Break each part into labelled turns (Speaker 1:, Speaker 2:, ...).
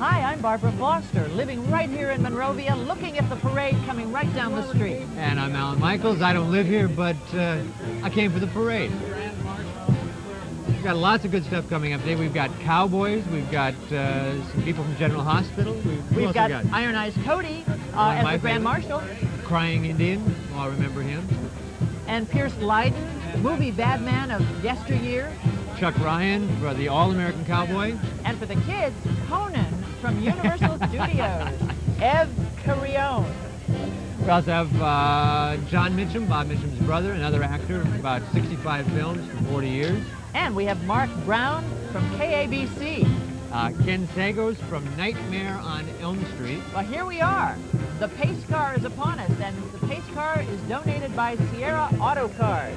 Speaker 1: Hi, I'm Barbara Foster, living right here in Monrovia, looking at the parade coming right down the street.
Speaker 2: And I'm Alan Michaels. I don't live here, but I came for the parade. We've got lots of good stuff coming up today. We've got cowboys. We've got some people from General Hospital.
Speaker 1: We've got Iron Eyes Cody as the Grand Marshal.
Speaker 2: Crying Indian. Oh, I remember him.
Speaker 1: And Pierce Lyden, movie bad man of yesteryear.
Speaker 2: Chuck Ryaan for the All-American Cowboy.
Speaker 1: And for the kids, Conan from Universal Studios. Ev Carrion.
Speaker 2: We also have John Mitchum, Bob Mitchum's brother, another actor, about 65 films for 40 years.
Speaker 1: And we have Mark Brown from KABC.
Speaker 2: Ken Sagoes from Nightmare on Elm Street.
Speaker 1: Well, here we are. The pace car is upon us, and the pace car is donated by Sierra Auto Cars.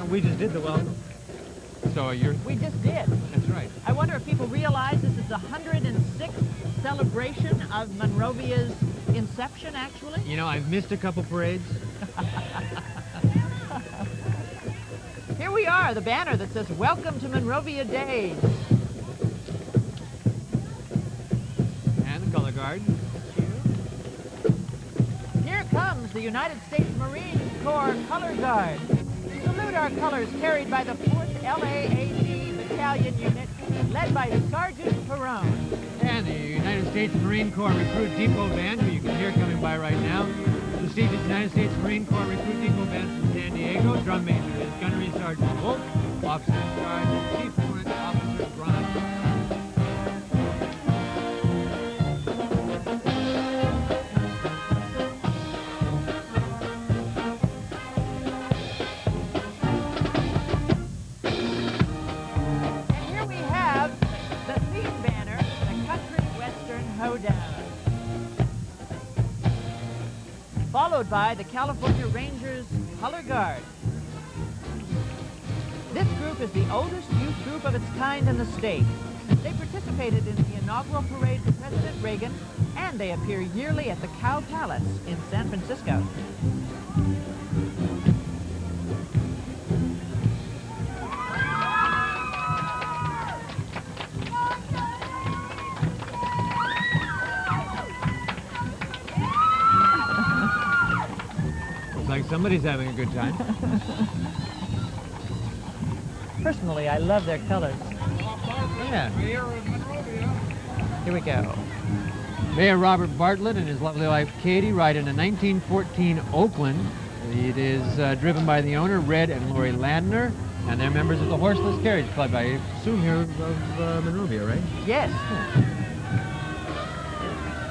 Speaker 2: We just did the welcome. So
Speaker 1: We just did.
Speaker 2: That's right.
Speaker 1: I wonder if people realize this is the 106th celebration of Monrovia's inception, actually.
Speaker 2: You know, I've missed a couple parades.
Speaker 1: Here we are, the banner that says, "Welcome to Monrovia Days."
Speaker 2: And the color guard.
Speaker 1: Here comes the United States Marine Corps Color Guard. Salute our colors carried by the 4th LAAG Battalion Unit, led by Sergeant Perone.
Speaker 2: And the United States Marine Corps Recruit Depot Band, who you can hear coming by right now. The United States Marine Corps Recruit Depot Band from San Diego. Drum major is Gunnery Sergeant Wolf. Officer in charge is Chief Warrant Officer Brian.
Speaker 1: Followed by the California Rangers Color Guard. This group is the oldest youth group of its kind in the state. They participated in the inaugural parade for President Reagan, and they appear yearly at the Cow Palace in San Francisco.
Speaker 2: Like somebody's having a good time.
Speaker 1: Personally, I love their colors.
Speaker 2: Yeah.
Speaker 1: Here we go.
Speaker 2: Mayor Robert Bartlett and his lovely wife Katie ride in a 1914 Oakland. It is driven by the owner, Red and Lori Landner, and they're members of the Horseless Carriage Club, I assume here of Monrovia, right?
Speaker 1: Yes.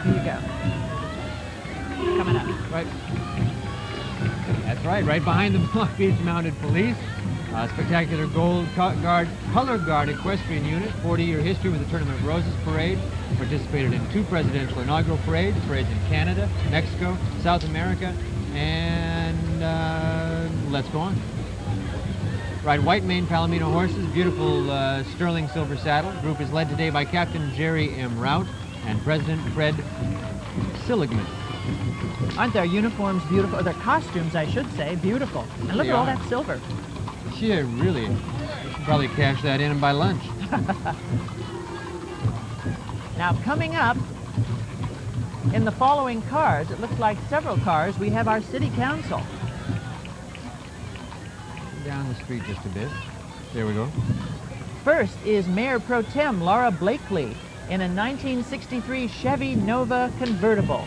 Speaker 1: Here you go. Coming up.
Speaker 2: Right. That's right behind the Block Beach Mounted Police. Spectacular Gold Color Guard Equestrian Unit, 40-year history with the Tournament of Roses Parade. Participated in 2 presidential inaugural parades in Canada, Mexico, South America, and let's go on. Ride white mane Palomino horses, beautiful sterling silver saddle. Group is led today by Captain Jerry M. Rout and President Fred Seligman.
Speaker 1: Aren't their uniforms beautiful? Or their costumes, I should say, beautiful. And look at all that silver.
Speaker 2: Yeah, really. Should probably cash that in and buy lunch.
Speaker 1: Now, coming up in the following cars, it looks like several cars, we have our city council.
Speaker 2: Down the street just a bit. There we go.
Speaker 1: First is Mayor Pro Tem Laura Blakely in a 1963 Chevy Nova convertible.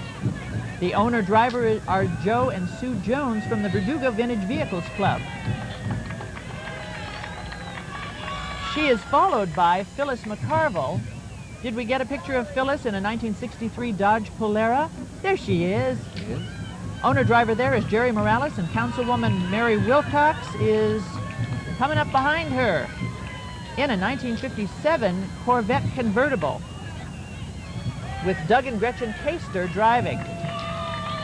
Speaker 1: The owner-driver are Joe and Sue Jones from the Verdugo Vintage Vehicles Club. She is followed by Phyllis McCarville. Did we get a picture of Phyllis in a 1963 Dodge Polara? There she is.
Speaker 2: Yes.
Speaker 1: Owner-driver there is Jerry Morales, and Councilwoman Mary Wilcox is coming up behind her in a 1957 Corvette convertible with Doug and Gretchen Caster driving.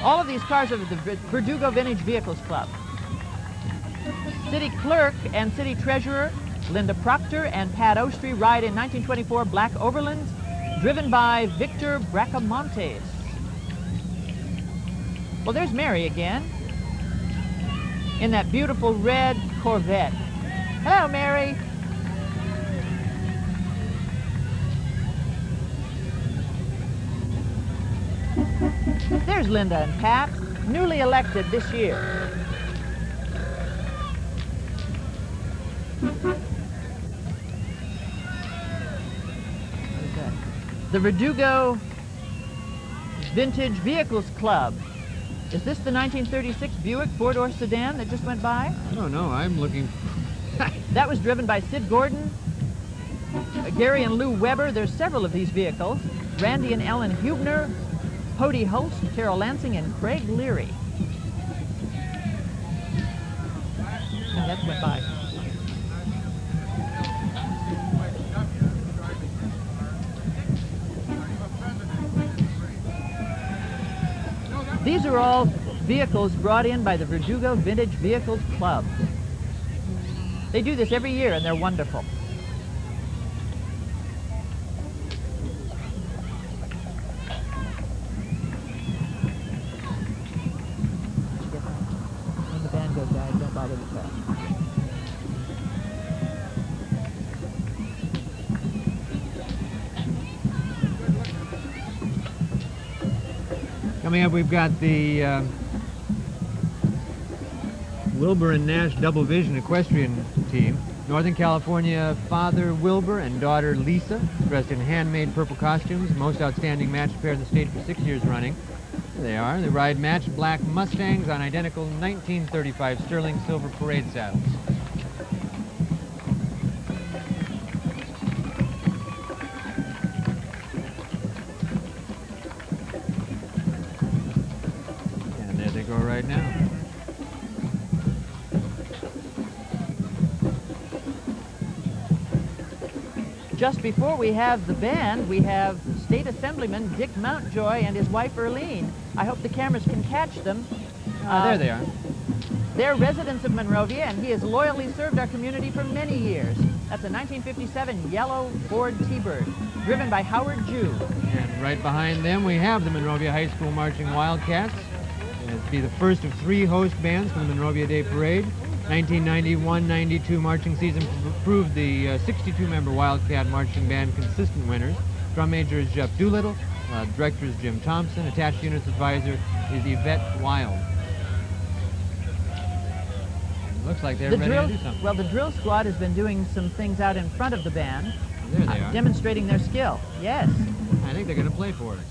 Speaker 1: All of these cars are the Verdugo Vintage Vehicles Club. City Clerk and City Treasurer Linda Proctor and Pat Ostry ride in 1924 Black Overlands, driven by Victor Bracamontes. Well, there's Mary again in that beautiful red Corvette. Hello, Mary. Here's Linda and Pat, newly elected this year. What is that? The Verdugo Vintage Vehicles Club. Is this the 1936 Buick four-door sedan that just went by?
Speaker 2: I don't know. I'm looking.
Speaker 1: That was driven by Sid Gordon, Gary and Lou Weber. There's several of these vehicles. Randy and Ellen Hubner, Hody Holst, Carol Lansing, and Craig Leary. And that went by. These are all vehicles brought in by the Verdugo Vintage Vehicles Club. They do this every year, and they're wonderful. When the band goes by, don't bother with that.
Speaker 2: Coming up, we've got the Wilbur and Nash Double Vision Equestrian Team. Northern California father Wilbur and daughter Lisa, dressed in handmade purple costumes. Most outstanding match pair in the state for 6 years running. There they are. They ride matched black Mustangs on identical 1935 sterling silver parade saddles. And there they go right now.
Speaker 1: Just before we have the band, we have State Assemblyman Dick Mountjoy and his wife Erlene. I hope the cameras can catch them.
Speaker 2: There they are.
Speaker 1: They're residents of Monrovia, and he has loyally served our community for many years. That's a 1957 yellow Ford T-Bird, driven by Howard Jew.
Speaker 2: And right behind them, we have the Monrovia High School Marching Wildcats. It'll be the first of 3 host bands for the Monrovia Day Parade. 1991-92 marching season proved the 62-member Wildcat Marching Band consistent winners. Drum major is Jeff Doolittle. Director is Jim Thompson. Attached Units Advisor is Yvette Wild. Looks like they're ready to do something.
Speaker 1: Well, the drill squad has been doing some things out in front of the band.
Speaker 2: There they are.
Speaker 1: Demonstrating their skill. Yes.
Speaker 2: I think they're going to play for us.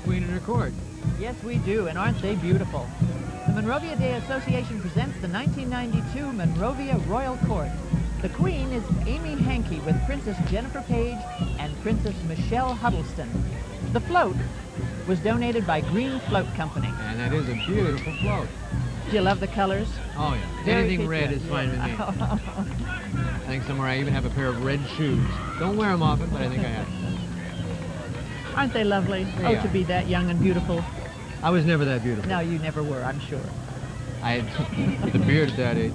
Speaker 2: Queen and her court.
Speaker 1: Yes, we do, and aren't they beautiful? The Monrovia Day Association presents the 1992 Monrovia Royal Court. The Queen is Amy Hankey with Princess Jennifer Page and Princess Michelle Huddleston. The float was donated by Green Float Company.
Speaker 2: And that is a beautiful float.
Speaker 1: Do you love the colors?
Speaker 2: Oh, yeah.
Speaker 1: Very
Speaker 2: Anything red is fine with me. I think somewhere I even have a pair of red shoes. Don't wear them often, but I think I have.
Speaker 1: Aren't they lovely?
Speaker 2: They are.
Speaker 1: To be that young and beautiful.
Speaker 2: I was never that beautiful.
Speaker 1: No, you never were, I'm sure.
Speaker 2: I had the beard at that age.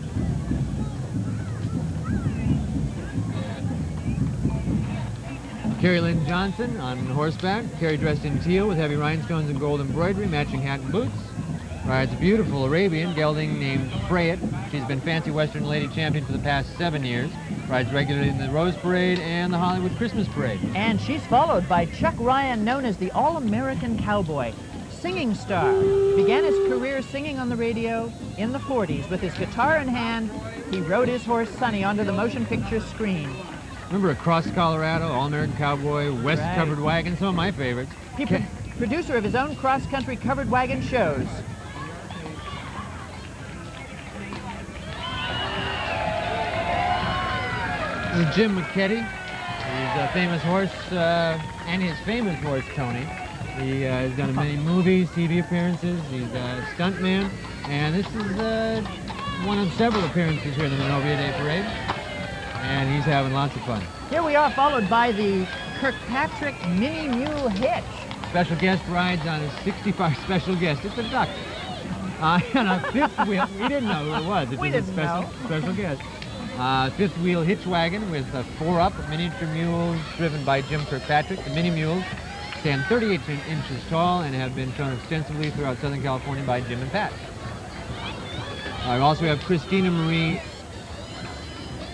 Speaker 2: Carrie Lynn Johnson on horseback. Carrie dressed in teal with heavy rhinestones and gold embroidery, matching hat and boots. Rides a beautiful Arabian gelding named Freyet. She's been Fancy Western Lady Champion for the past 7 years. Rides regularly in the Rose Parade and the Hollywood Christmas Parade.
Speaker 1: And she's followed by Chuck Ryaan, known as the All-American Cowboy. Singing star. Began his career singing on the radio in the 40s. With his guitar in hand, he rode his horse Sonny onto the motion picture screen.
Speaker 2: Remember Across Colorado, All-American Cowboy, West Covered Wagon, some of my favorites.
Speaker 1: Producer of his own cross-country covered wagon shows.
Speaker 2: This is Jim McKetty. He's a famous horse, and his famous horse, Tony. He has done many movies, TV appearances. He's a stuntman, and this is one of several appearances here in the Monrovia Day Parade, and he's having lots of fun.
Speaker 1: Here we are, followed by the Kirkpatrick Mini Mule Hitch.
Speaker 2: Special guest rides on his 65 special guest. It's a duck. On a fifth wheel. We didn't know who it was. It's a special guest. Fifth wheel hitch wagon with 4-up miniature mules driven by Jim Kirkpatrick. The mini mules stand 38 inches tall and have been shown extensively throughout Southern California by Jim and Pat. We also have Christina Marie.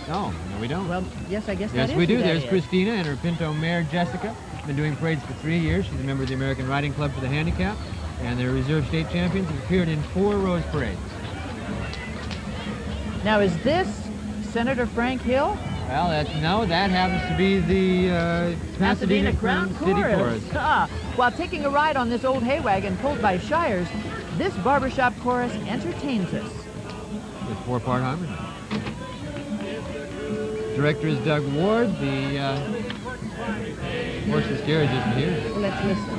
Speaker 2: No, we don't.
Speaker 1: Well, yes, I guess
Speaker 2: yes,
Speaker 1: that is
Speaker 2: we do.
Speaker 1: who that
Speaker 2: There's
Speaker 1: is.
Speaker 2: Christina and her pinto mare Jessica. Been doing parades for 3 years. She's a member of the American Riding Club for the Handicap, and they're reserve state champions. Have appeared in 4 Rose Parades.
Speaker 1: Now, is this Senator Frank Hill?
Speaker 2: Well, that happens to be the Pasadena Crown City Chorus.
Speaker 1: While taking a ride on this old hay wagon pulled by Shires, this barbershop chorus entertains us.
Speaker 2: With 4-part harmony. Director is Doug Ward. The horse's carriage isn't here.
Speaker 1: Let's listen.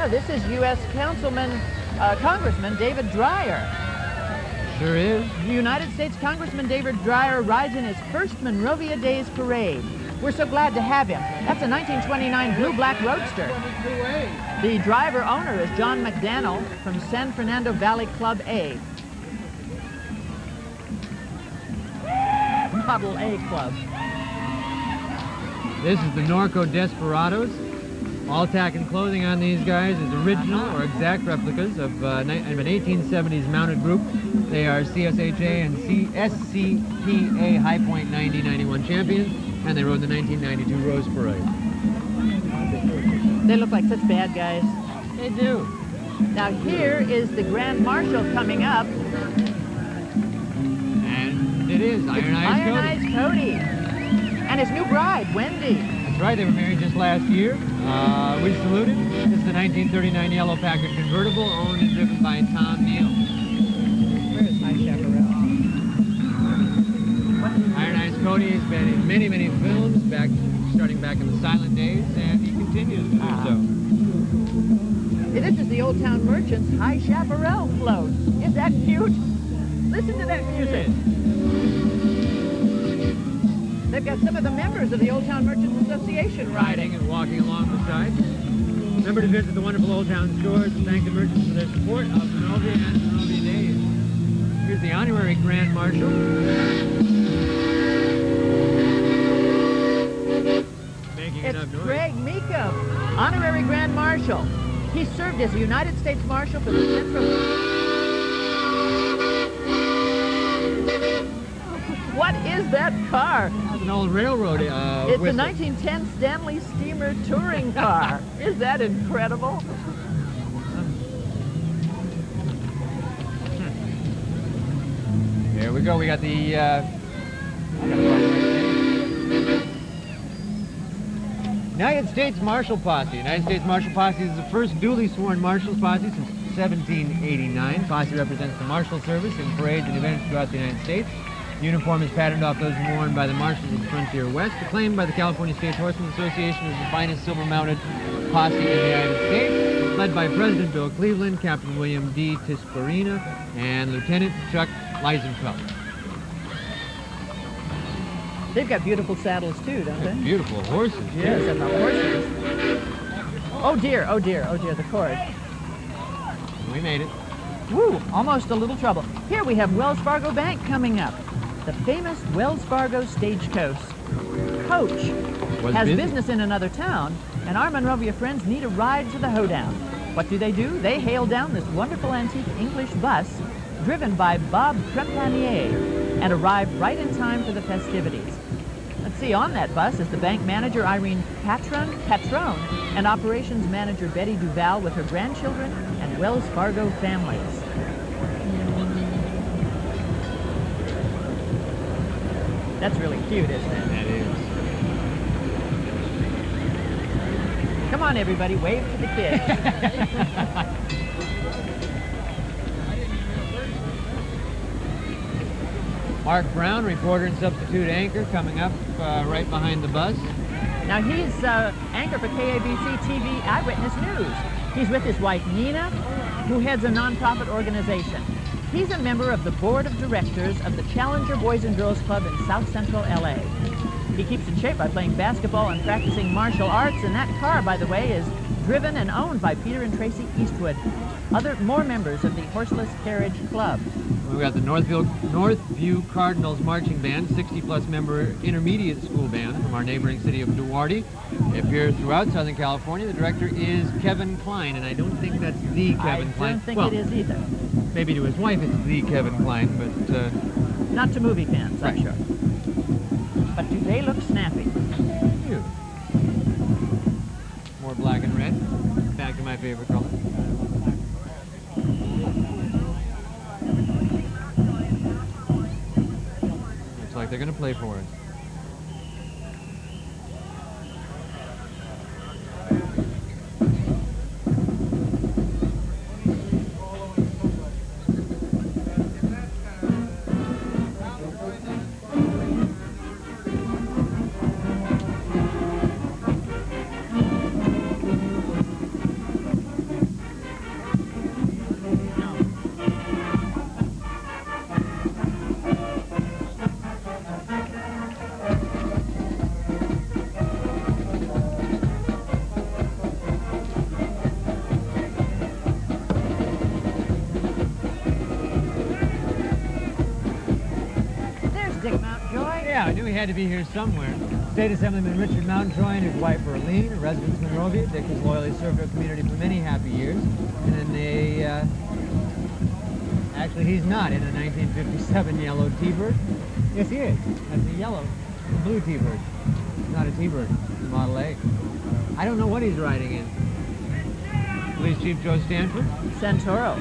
Speaker 1: This is U.S. Congressman David Dreier.
Speaker 2: Sure is.
Speaker 1: The United States Congressman David Dreier rides in his first Monrovia Days Parade. We're so glad to have him. That's a 1929 blue-black roadster. The driver-owner is John McDaniel from San Fernando Valley Club A. Model A Club.
Speaker 2: This is the Norco Desperados. All tack and clothing on these guys is original or exact replicas of an 1870s mounted group. They are CSHA and SCPA High Point 90-91 champions, and they rode the 1992 Rose Parade.
Speaker 1: They look like such bad guys.
Speaker 2: They do.
Speaker 1: Now here is the Grand Marshal coming up.
Speaker 2: And it is Iron Eyes
Speaker 1: Cody. And his new bride, Wendy.
Speaker 2: That's right, they were married just last year. We salute him. This is the 1939 Yellow Packard convertible, owned and driven by Tom Neal.
Speaker 1: Where is my chaparral?
Speaker 2: Iron Eyes Cody has been in many, many films, starting back in the silent days, and he continues to do so.
Speaker 1: This is the Old Town Merchants High Chaparral float. Isn't that cute? Listen to that music. They've got some of the members of the Old Town Merchants Association riding
Speaker 2: and walking along the side. Remember to visit the wonderful Old Town stores and thank the merchants for their support of Monrovia and Monrovia Days. Here's the honorary Grand Marshal. Making enough noise.
Speaker 1: Craig Meekum, honorary Grand Marshal. He served as a United States Marshal for the Central... What is that car?
Speaker 2: It's an old railroad
Speaker 1: It's
Speaker 2: whistle.
Speaker 1: a 1910 Stanley Steamer touring car. Is that incredible?
Speaker 2: There we go. We got the... United States Marshal Posse. United States Marshal Posse is the first duly sworn Marshal's Posse since 1789. Posse represents the Marshal Service in parades and events throughout the United States. Uniform is patterned off those worn by the marshals of the Frontier West, acclaimed by the California State Horsemen's Association as the finest silver-mounted posse in the United States, led by President Bill Cleveland, Captain William D. Tisperina, and Lieutenant Chuck Lysenfeld.
Speaker 1: They've got beautiful saddles too, don't they?
Speaker 2: Beautiful horses.
Speaker 1: Yes, and the horses. Oh dear, oh dear, oh dear, the cord.
Speaker 2: We made it.
Speaker 1: Woo, almost a little trouble. Here we have Wells Fargo Bank coming up. The famous Wells Fargo Stagecoach has business in another town, and our Monrovia friends need a ride to the hoedown. What do? They hail down this wonderful antique English bus driven by Bob Cremplanier and arrive right in time for the festivities. Let's see, on that bus is the bank manager Irene Patron, and operations manager Betty Duval with her grandchildren and Wells Fargo families. That's really cute, isn't it?
Speaker 2: That is.
Speaker 1: Come on, everybody, wave to the kids.
Speaker 2: Mark Brown, reporter and substitute anchor, coming up right behind the bus.
Speaker 1: Now he's anchor for KABC TV Eyewitness News. He's with his wife Nina, who heads a nonprofit organization. He's a member of the board of directors of the Challenger Boys and Girls Club in South Central LA. He keeps in shape by playing basketball and practicing martial arts, and that car, by the way, is driven and owned by Peter and Tracy Eastwood, more members of the Horseless Carriage Club.
Speaker 2: We've got the Northview Cardinals Marching Band, 60-plus member intermediate school band from our neighboring city of Duarte. They appear throughout Southern California. The director is Kevin Klein, and I don't think that's the Kevin Klein.
Speaker 1: I don't think it is either.
Speaker 2: Maybe to his wife it's the Kevin Klein, but...
Speaker 1: Not to movie fans, I'm
Speaker 2: right.
Speaker 1: sure. But do they look snappy?
Speaker 2: Phew. More black and red. Back to my favorite color. Looks like they're going to play for us. Yeah, I knew he had to be here somewhere. State Assemblyman Richard Mountjoy and his wife Erlene, a resident of Monrovia. Dick has loyally served our community for many happy years. And then they, actually he's not in a 1957 yellow T-Bird. Yes, he is. That's a yellow, blue T-Bird. Not a T-Bird, it's a Model A. I don't know what he's riding in. Police Chief Joe Stanford.
Speaker 1: Santoro.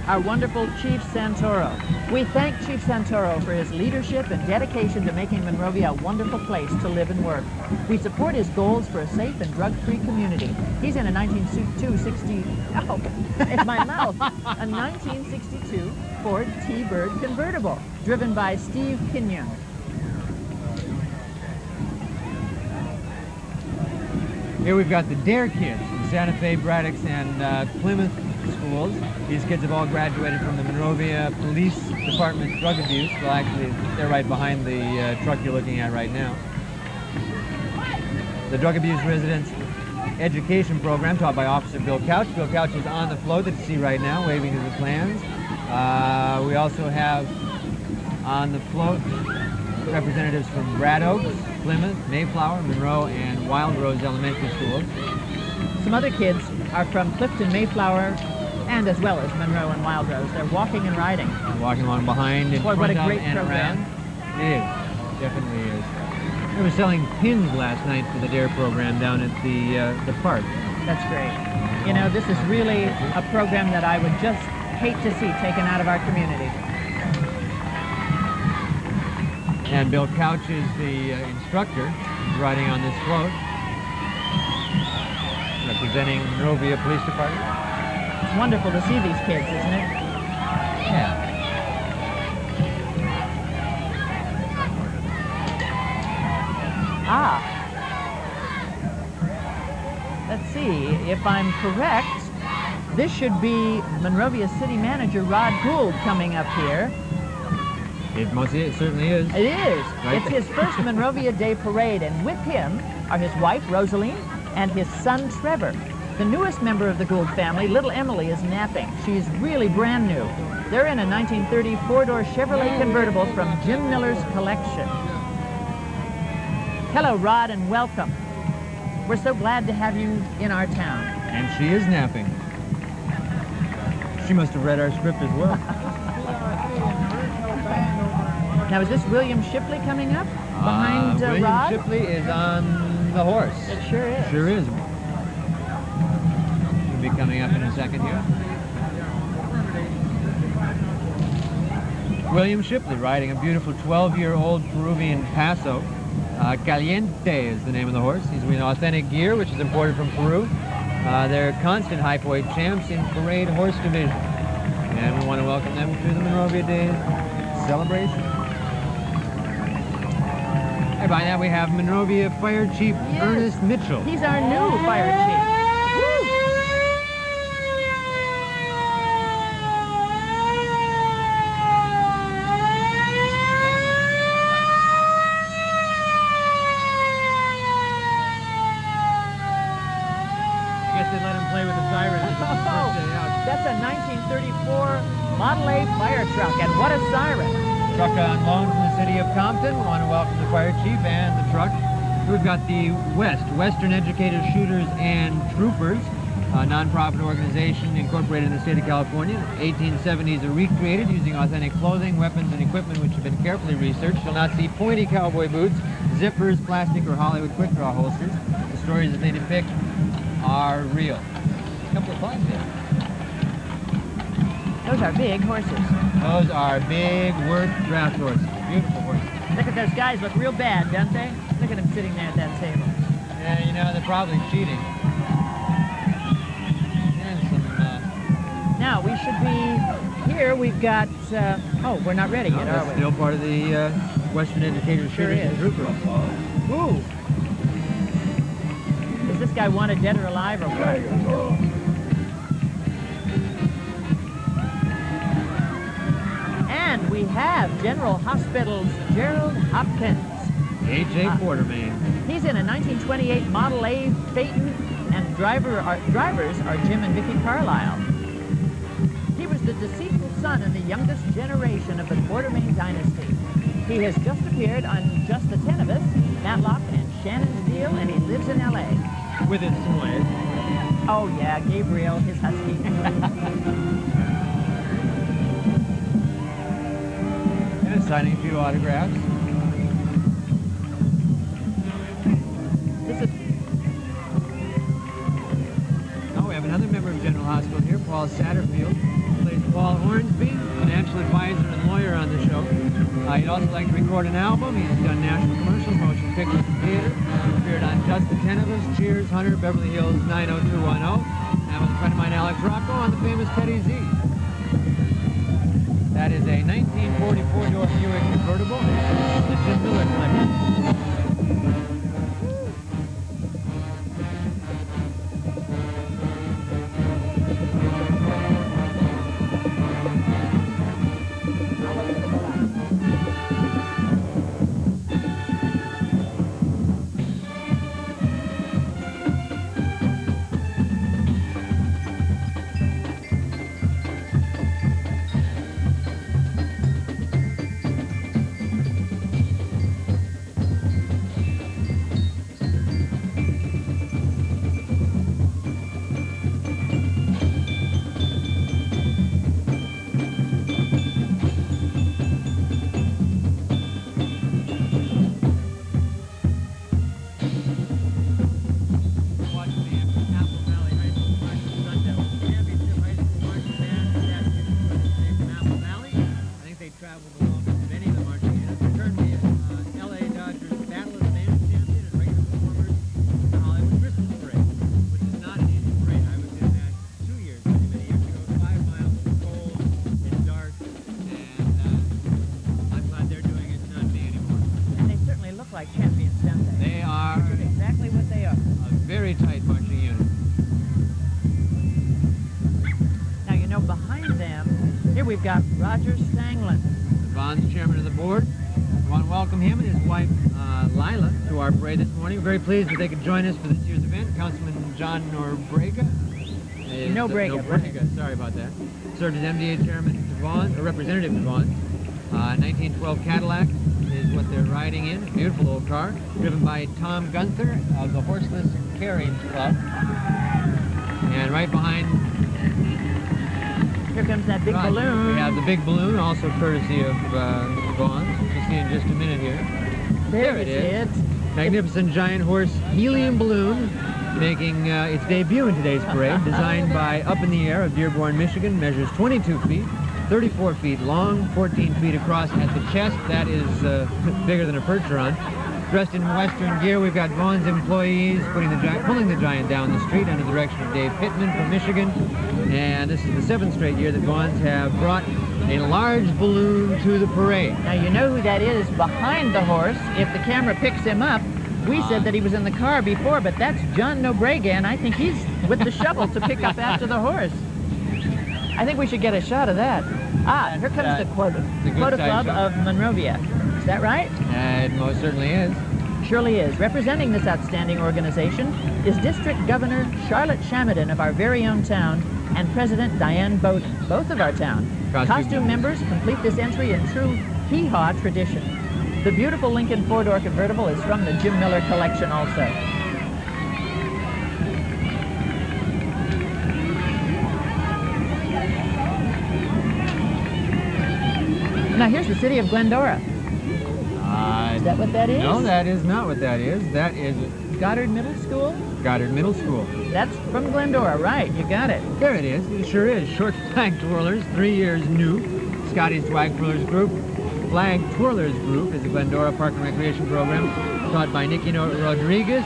Speaker 1: Our wonderful Chief Santoro. We thank Chief Santoro for his leadership and dedication to making Monrovia a wonderful place to live and work. We support his goals for a safe and drug-free community. He's in a 1962 Ford T-Bird convertible, driven by Steve Pinion.
Speaker 2: Here we've got the Dreier kids from Santa Fe, Braddock's, and Plymouth schools. These kids have all graduated from the Monrovia Police Department Drug Abuse. Well, actually, they're right behind the truck you're looking at right now. The Drug Abuse Residence Education Program, taught by Officer Bill Couch. Bill Couch is on the float that you see right now, waving to the plans. We also have on the float representatives from Brad Oaks, Plymouth, Mayflower, Monroe, and Wild Rose Elementary Schools.
Speaker 1: Some other kids are from Clifton, Mayflower, and as well as Monroe and Wild Rose. They're walking and riding.
Speaker 2: Walking along behind, in front
Speaker 1: what a
Speaker 2: of,
Speaker 1: great
Speaker 2: and
Speaker 1: program.
Speaker 2: around. It is. Definitely is. They were selling pins last night for the Dreier program down at the park.
Speaker 1: That's great. You know, this is really a program that I would just hate to see taken out of our community.
Speaker 2: And Bill Couch is the instructor riding on this float, representing Monrovia Police Department.
Speaker 1: It's wonderful to see these kids, isn't it?
Speaker 2: Yeah.
Speaker 1: Ah. Let's see, if I'm correct, this should be Monrovia City Manager Rod Gould coming up here.
Speaker 2: It certainly is.
Speaker 1: It is.
Speaker 2: Right.
Speaker 1: It's his first Monrovia Day Parade, and with him are his wife, Rosaline, and his son, Trevor. The newest member of the Gould family, little Emily, is napping. She's really brand new. They're in a 1930 four-door Chevrolet convertible from Jim Miller's collection. Hello, Rod, and welcome. We're so glad to have you in our town.
Speaker 2: And she is napping. She must have read our script as well.
Speaker 1: Now, is this William Shipley coming up behind
Speaker 2: William
Speaker 1: Rod?
Speaker 2: Shipley is on the horse.
Speaker 1: It sure is.
Speaker 2: Sure is. He'll be coming up in a second here. William Shipley riding a beautiful 12-year-old Peruvian Paso. Caliente is the name of the horse. He's in authentic gear, which is imported from Peru. They're constant height-weight champs in Parade Horse Division. And we want to welcome them to the Monrovia Day celebration. And by that we have Monrovia Fire Chief Ernest Mitchell.
Speaker 1: He's our new fire chief. That's a 1934 Model A fire truck, and what a siren.
Speaker 2: Truck on loan from the city of Compton. We want to welcome the fire chief and the truck. We've got the Western Educated Shooters and Troopers, a non-profit organization incorporated in the state of California. 1870s are recreated using authentic clothing, weapons, and equipment which have been carefully researched. You'll not see pointy cowboy boots, zippers, plastic, or Hollywood quick-draw holsters. The stories that they depict are real. A couple of flags there.
Speaker 1: Those are big horses.
Speaker 2: Those are big work draft horses. Beautiful horses.
Speaker 1: Look at those guys, look real bad, don't they? Look at them sitting there at that table.
Speaker 2: Yeah, you know, they're probably cheating. And some,
Speaker 1: Now, we should be here. We've got, oh, we're not ready yet, are we?
Speaker 2: Still part of the Western Educated Shooters and Troopers.
Speaker 1: Ooh. Is this guy wanted dead or alive or what? And we have General Hospital's Gerald Hopkins.
Speaker 2: H.A. Quartermain.
Speaker 1: He's in a 1928 Model A Phaeton, and drivers are Jim and Vicki Carlisle. He was the deceitful son in the youngest generation of the Quartermain dynasty. He has just appeared on Just the Ten of Us, Matlock, and Shannon's Deal, and he lives in L.A.
Speaker 2: With his sled.
Speaker 1: Oh, yeah, Gabriel, his husky.
Speaker 2: And signing a few autographs. Oh, we have another member of General Hospital here, Paul Satterfield. He plays Paul Hornsby, financial advisor and lawyer on the show. He'd also like to record an album. He's done national commercials, motion pictures, and theater. Appeared on Just the Ten of Us, Cheers, Hunter, Beverly Hills 90210. And with a friend of mine, Alex Rocco, on the famous Teddy Z. That is a 1944 door Buick convertible. The Jim Miller collection.
Speaker 1: we've got Roger Stanglin.
Speaker 2: Vaughn's chairman of the board. We want to welcome him and his wife, Lila, to our parade this morning. We're very pleased that they could join us for this year's event. Councilman John Nobrega. Nobrega, sorry about that. Served as MDA chairman to Vaughan, or representative to Vaughan. 1912 Cadillac is what they're riding in. Beautiful old car, driven by Tom Gunther of the Horseless Carriage Club. And right behind,
Speaker 1: here comes that big balloon.
Speaker 2: We have the big balloon, also courtesy of Vaughan's. We'll see in just a minute here.
Speaker 1: There it is.
Speaker 2: Magnificent giant horse helium balloon making its debut in today's parade. Designed by Up in the Air of Dearborn, Michigan. Measures 22 feet, 34 feet long, 14 feet across at the chest. That is bigger than a Percheron. Dressed in Western gear, we've got Vaughan's employees pulling the giant down the street under the direction of Dave Pittman from Michigan. And this is the 7th straight year that Vaughan's have brought a large balloon to the parade.
Speaker 1: Now you know who that is behind the horse. If the camera picks him up, we said that he was in the car before, but that's John Nobrega, and I think he's with the shovel to pick up after the horse. I think we should get a shot of that. Ah, here comes the Quota Club of Monrovia. Is that right?
Speaker 2: It most certainly is.
Speaker 1: Surely is. Representing this outstanding organization is District Governor Charlotte Shamidan of our very own town and President Diane Bowden, both of our town. Costume members complete this entry in true hee-haw tradition. The beautiful Lincoln four-door convertible is from the Jim Miller collection also. Now here's the city of Glendora. Is that what that is?
Speaker 2: No, that is not what that is. That is
Speaker 1: Goddard Middle School?
Speaker 2: Goddard Middle School.
Speaker 1: That's from Glendora, right? You got it.
Speaker 2: There it is. It sure is. Short Flag Twirlers, 3 years new. Scotty's Flag Twirlers Group. Flag Twirlers Group is a Glendora Park and Recreation program taught by Nicky Rodriguez,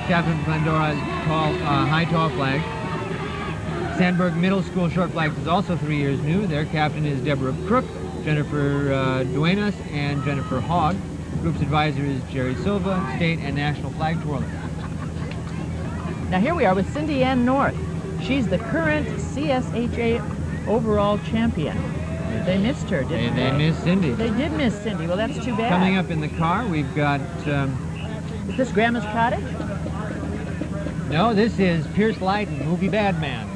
Speaker 2: captain of Glendora's high tall flag. Sandburg Middle School Short Flags is also 3 years new. Their captain is Deborah Crook, Jennifer Duenas, and Jennifer Hogg. Group's advisor is Jerry Silva, state and national flag twirler.
Speaker 1: Now here we are with Cindy Ann North. She's the current CSHA overall champion. They missed her, didn't they?
Speaker 2: They missed Cindy.
Speaker 1: They did miss Cindy. Well, that's too bad.
Speaker 2: Coming up in the car, we've got...
Speaker 1: is this Grandma's Cottage?
Speaker 2: No, this is Pierce Lyden, movie Bad Man.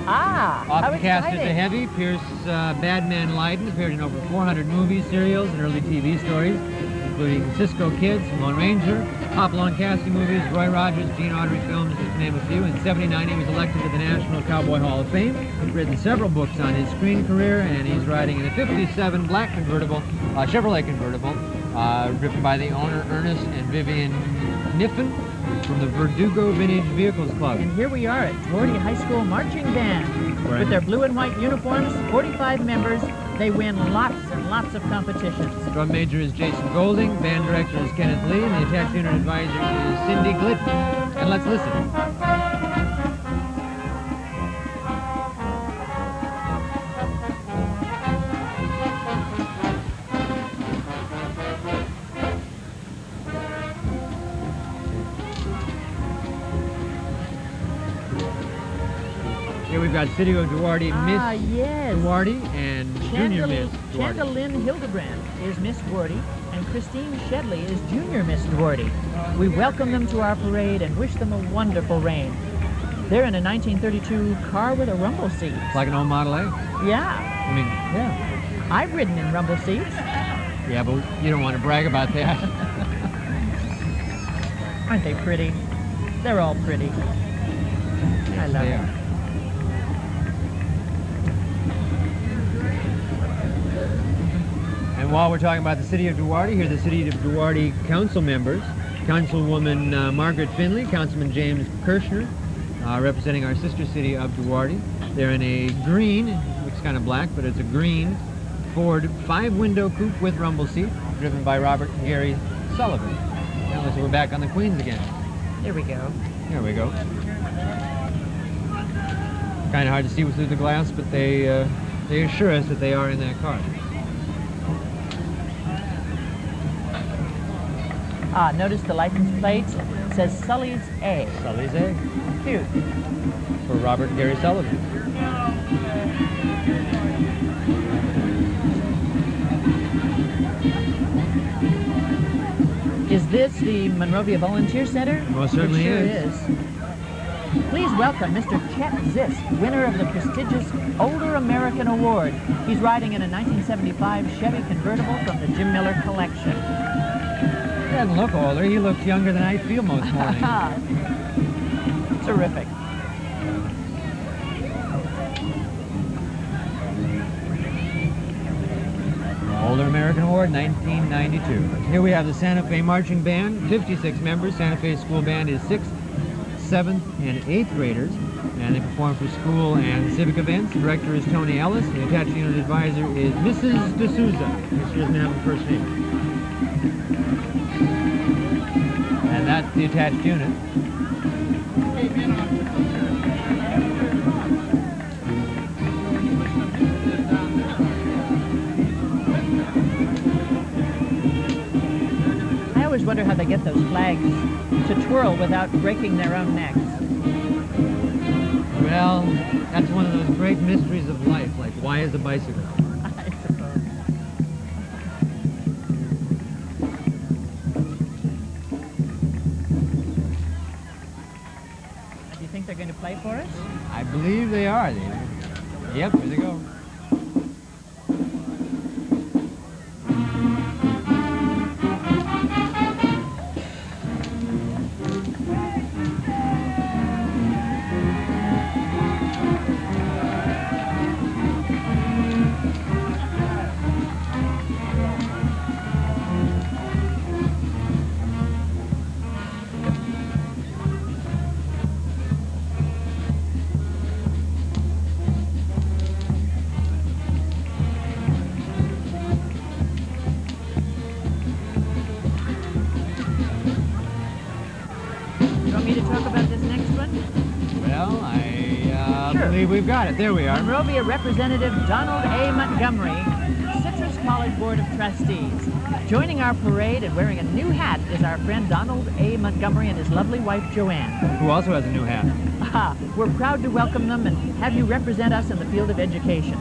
Speaker 1: Ah,
Speaker 2: Off the cast as a heavy, Pierce Bad Man Lyden appeared in over 400 movies, serials, and early TV stories, including Cisco Kids, Lone Ranger, Hopalong Casting movies, Roy Rogers, Gene Autry films, just to name a few. In '79, he was elected to the National Cowboy Hall of Fame. He's written several books on his screen career, and he's riding in a '57 black convertible, Chevrolet convertible, driven by the owner Ernest and Vivian Niffen from the Verdugo Vintage Vehicles Club.
Speaker 1: And here we are at Duarte High School Marching Band. With their blue and white uniforms, 45 members, they win lots and lots of competitions.
Speaker 2: Drum major is Jason Golding, band director is Kenneth Lee, and the attached unit advisor is Cindy Glidden. And let's listen. Here we've got City of Duarte, Miss
Speaker 1: yes.
Speaker 2: Duarte, and Junior Miss Duarte.
Speaker 1: Chandelyn Hildebrand is Miss Duarte, and Christine Shedley is Junior Miss Duarte. We welcome them to our parade and wish them a wonderful reign. They're in a 1932 car with a rumble seat.
Speaker 2: Like an old Model A?
Speaker 1: Yeah.
Speaker 2: I mean, yeah.
Speaker 1: I've ridden in rumble seats.
Speaker 2: Yeah, but you don't want to brag about that.
Speaker 1: Aren't they pretty? They're all pretty. I love them.
Speaker 2: And while we're talking about the city of Duarte, here are the city of Duarte council members. Councilwoman Margaret Finley, Councilman James Kirshner, representing our sister city of Duarte. They're in a green, looks kind of black, but it's a green Ford 5-window coupe with rumble seat, driven by Robert and Gary Sullivan. Now looks like we're back on the Queens again.
Speaker 1: Here we go.
Speaker 2: Here we go. Kind of hard to see through the glass, but they assure us that they are in that car.
Speaker 1: Notice the license plate says Sully's A.
Speaker 2: Sully's A.
Speaker 1: Cute.
Speaker 2: For Robert and Gary Sullivan.
Speaker 1: Is this the Monrovia Volunteer Center?
Speaker 2: Most certainly
Speaker 1: It sure is. Please welcome Mr. Chet Zisk, winner of the prestigious Older American Award. He's riding in a 1975 Chevy convertible from the Jim Miller collection.
Speaker 2: He doesn't look older. He looks younger than I feel most mornings.
Speaker 1: Terrific.
Speaker 2: Older American Award, 1992. Here we have the Santa Fe Marching Band, 56 members. Santa Fe School Band is 6th, 7th, and 8th graders, and they perform for school and civic events. The director is Tony Ellis. The attached unit advisor is Mrs. D'Souza. She doesn't have a first name. And that's the attached unit.
Speaker 1: I always wonder how they get those flags to twirl without breaking their own necks.
Speaker 2: Well, that's one of those great mysteries of life, like why is a bicycle?
Speaker 1: I suppose. Do you think they're going to play for us?
Speaker 2: I believe they are. Yep, here they go. We've got it. There we are.
Speaker 1: Monrovia Representative Donald A. Montgomery, Citrus College Board of Trustees. Joining our parade and wearing a new hat is our friend Donald A. Montgomery and his lovely wife Joanne.
Speaker 2: Who also has a new hat.
Speaker 1: We're proud to welcome them and have you represent us in the field of education.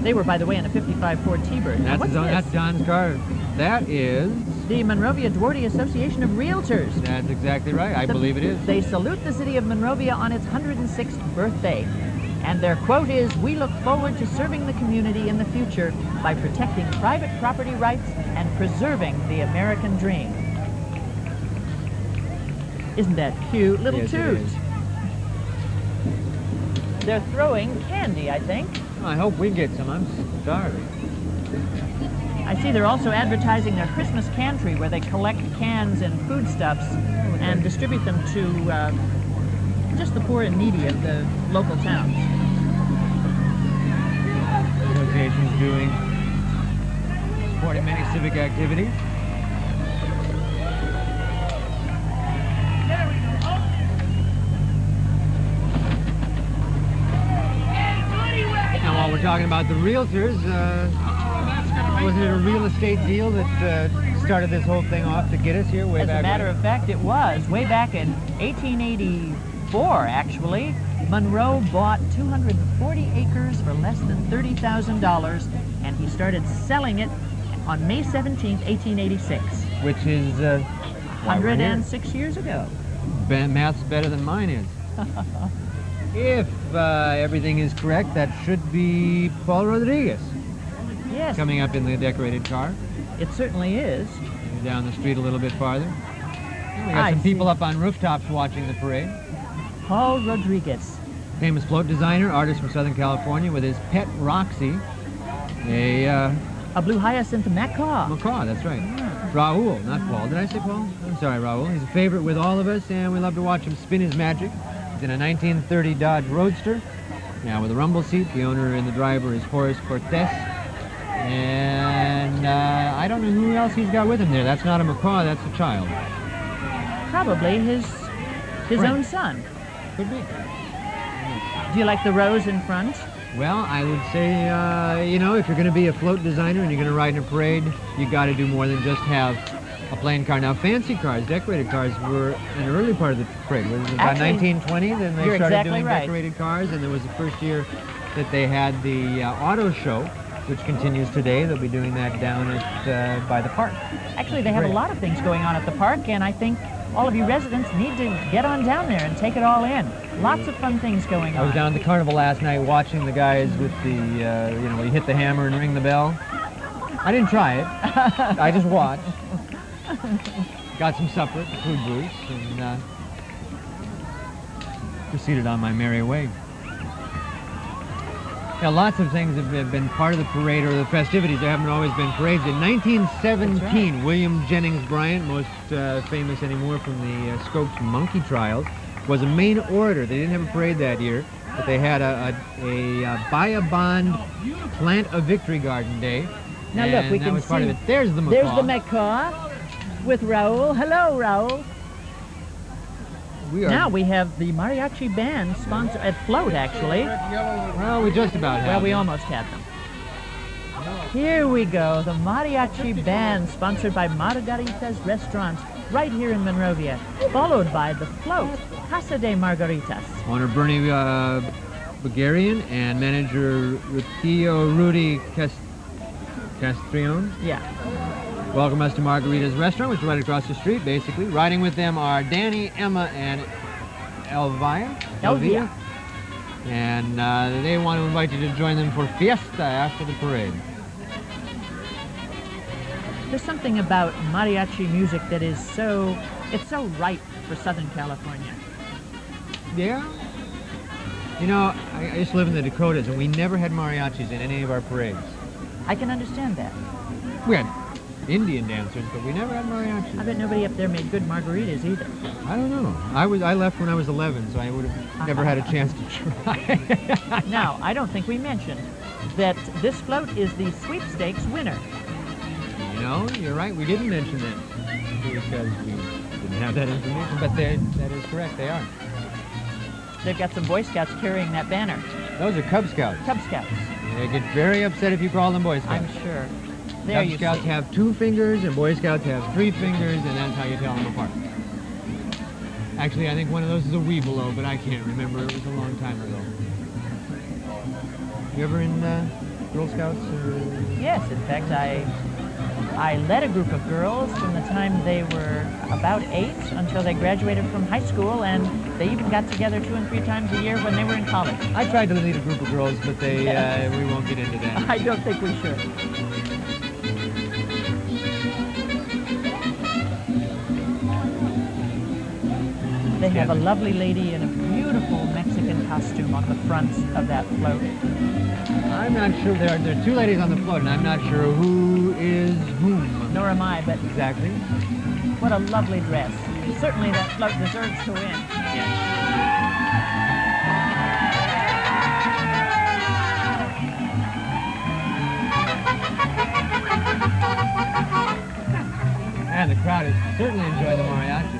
Speaker 1: They were, by the way, in a 55 Ford T-Bird.
Speaker 2: That's John's car. That is
Speaker 1: the Monrovia Duarte Association of Realtors.
Speaker 2: That's exactly right. I believe it is.
Speaker 1: They salute the city of Monrovia on its 106th birthday. And their quote is, "We look forward to serving the community in the future by protecting private property rights and preserving the American dream." Isn't that cute? Little toot. They're throwing candy, I think.
Speaker 2: I hope we get some. I'm starving.
Speaker 1: I see they're also advertising their Christmas Cantry, where they collect cans and foodstuffs and distribute them to just the poor and needy of the local towns.
Speaker 2: The association's supporting many civic activities. Now, while we're talking about the realtors, was it a real estate deal that started this whole thing off to get us here way back?
Speaker 1: As a matter of fact, it was. Way back in 1884, actually, Monroe bought 240 acres for less than $30,000, and he started selling it on May 17th, 1886.
Speaker 2: Which is
Speaker 1: 106 years ago.
Speaker 2: Math's better than mine is. If everything is correct, that should be Paul Rodriguez.
Speaker 1: Yes.
Speaker 2: Coming up in the decorated car.
Speaker 1: It certainly is.
Speaker 2: Down the street a little bit farther. And we got some people up on rooftops watching the parade.
Speaker 1: Paul Rodriguez.
Speaker 2: Famous float designer, artist from Southern California with his pet Roxy. A
Speaker 1: blue hyacinth macaw.
Speaker 2: Macaw, that's right. Yeah. Raul, not Paul. Did I say Paul? I'm sorry, Raul. He's a favorite with all of us, and we love to watch him spin his magic. He's in a 1930 Dodge Roadster. Now with a rumble seat. The owner and the driver is Horace Cortez. And I don't know who else he's got with him there. That's not a macaw, that's a child.
Speaker 1: Probably his own son.
Speaker 2: Could be.
Speaker 1: Do you like the rose in front?
Speaker 2: Well, I would say, you know, if you're going to be a float designer and you're going to ride in a parade, you got to do more than just have a plain car. Now, fancy cars, decorated cars, were an early part of the parade. Was it about 1920? Then they started doing decorated cars, and there was the first year that they had the auto show, which continues today. They'll be doing that down at by the park.
Speaker 1: Actually, they have a lot of things going on at the park, and I think all of you residents need to get on down there and take it all in. Lots of fun things going on.
Speaker 2: I was down at the carnival last night watching the guys with the, you know, you hit the hammer and ring the bell. I didn't try it. I just watched. Got some supper at the food booths and proceeded on my merry way. Yeah, lots of things have been part of the parade or the festivities. There haven't always been parades. In 1917, right. William Jennings Bryant, most famous anymore from the Scopes monkey trials, was a main orator. They didn't have a parade that year, but they had a buy a bond, plant a victory garden day.
Speaker 1: Now look, we can see.
Speaker 2: Part of it. There's the macaw.
Speaker 1: There's the macaw with Raul. Hello, Raul. Now we have the mariachi band sponsor at float, actually.
Speaker 2: Well, we just about have
Speaker 1: Well, we
Speaker 2: them.
Speaker 1: almost have them. Here we go, the mariachi band sponsored by Margarita's Restaurants right here in Monrovia, followed by the float, Casa de Margaritas.
Speaker 2: Owner Bernie Bulgarian and manager Rudy Castrione.
Speaker 1: Yeah.
Speaker 2: Welcome us to Margarita's Restaurant, which is right across the street, basically. Riding with them are Danny, Emma, and Elvia. And they want to invite you to join them for fiesta after the parade.
Speaker 1: There's something about mariachi music that is so ripe for Southern California.
Speaker 2: Yeah? You know, I used to live in the Dakotas, and we never had mariachis in any of our parades.
Speaker 1: I can understand that.
Speaker 2: We had Indian dancers, but we never had mariachis.
Speaker 1: I bet nobody up there made good margaritas either.
Speaker 2: I don't know. I left when I was 11, so I would have never had a chance to try.
Speaker 1: Now, I don't think we mentioned that this float is the sweepstakes winner.
Speaker 2: No, you're right. We didn't mention that because we didn't have that information, but that is correct. They are.
Speaker 1: They've got some Boy Scouts carrying that banner.
Speaker 2: Those are Cub Scouts.
Speaker 1: Cub Scouts.
Speaker 2: They get very upset if you call them Boy Scouts.
Speaker 1: I'm sure. There
Speaker 2: Cub Scouts have 2 fingers and Boy Scouts have 3 fingers, and that's how you tell them apart. Actually, I think one of those is a Weebelo, but I can't remember. It was a long time ago. You ever in Girl Scouts?
Speaker 1: Yes, in fact, I led a group of girls from the time they were about 8 until they graduated from high school, and they even got together 2 and 3 times a year when they were in college.
Speaker 2: I tried to lead a group of girls, but we won't get into that.
Speaker 1: I don't think we should. They have a lovely lady in a beautiful Mexican costume on the front of that float.
Speaker 2: I'm not sure. There are 2 ladies on the float, and I'm not sure who is whom.
Speaker 1: Nor am I, but
Speaker 2: exactly.
Speaker 1: What a lovely dress. Certainly that float deserves to win.
Speaker 2: And the crowd is certainly enjoying the mariachi.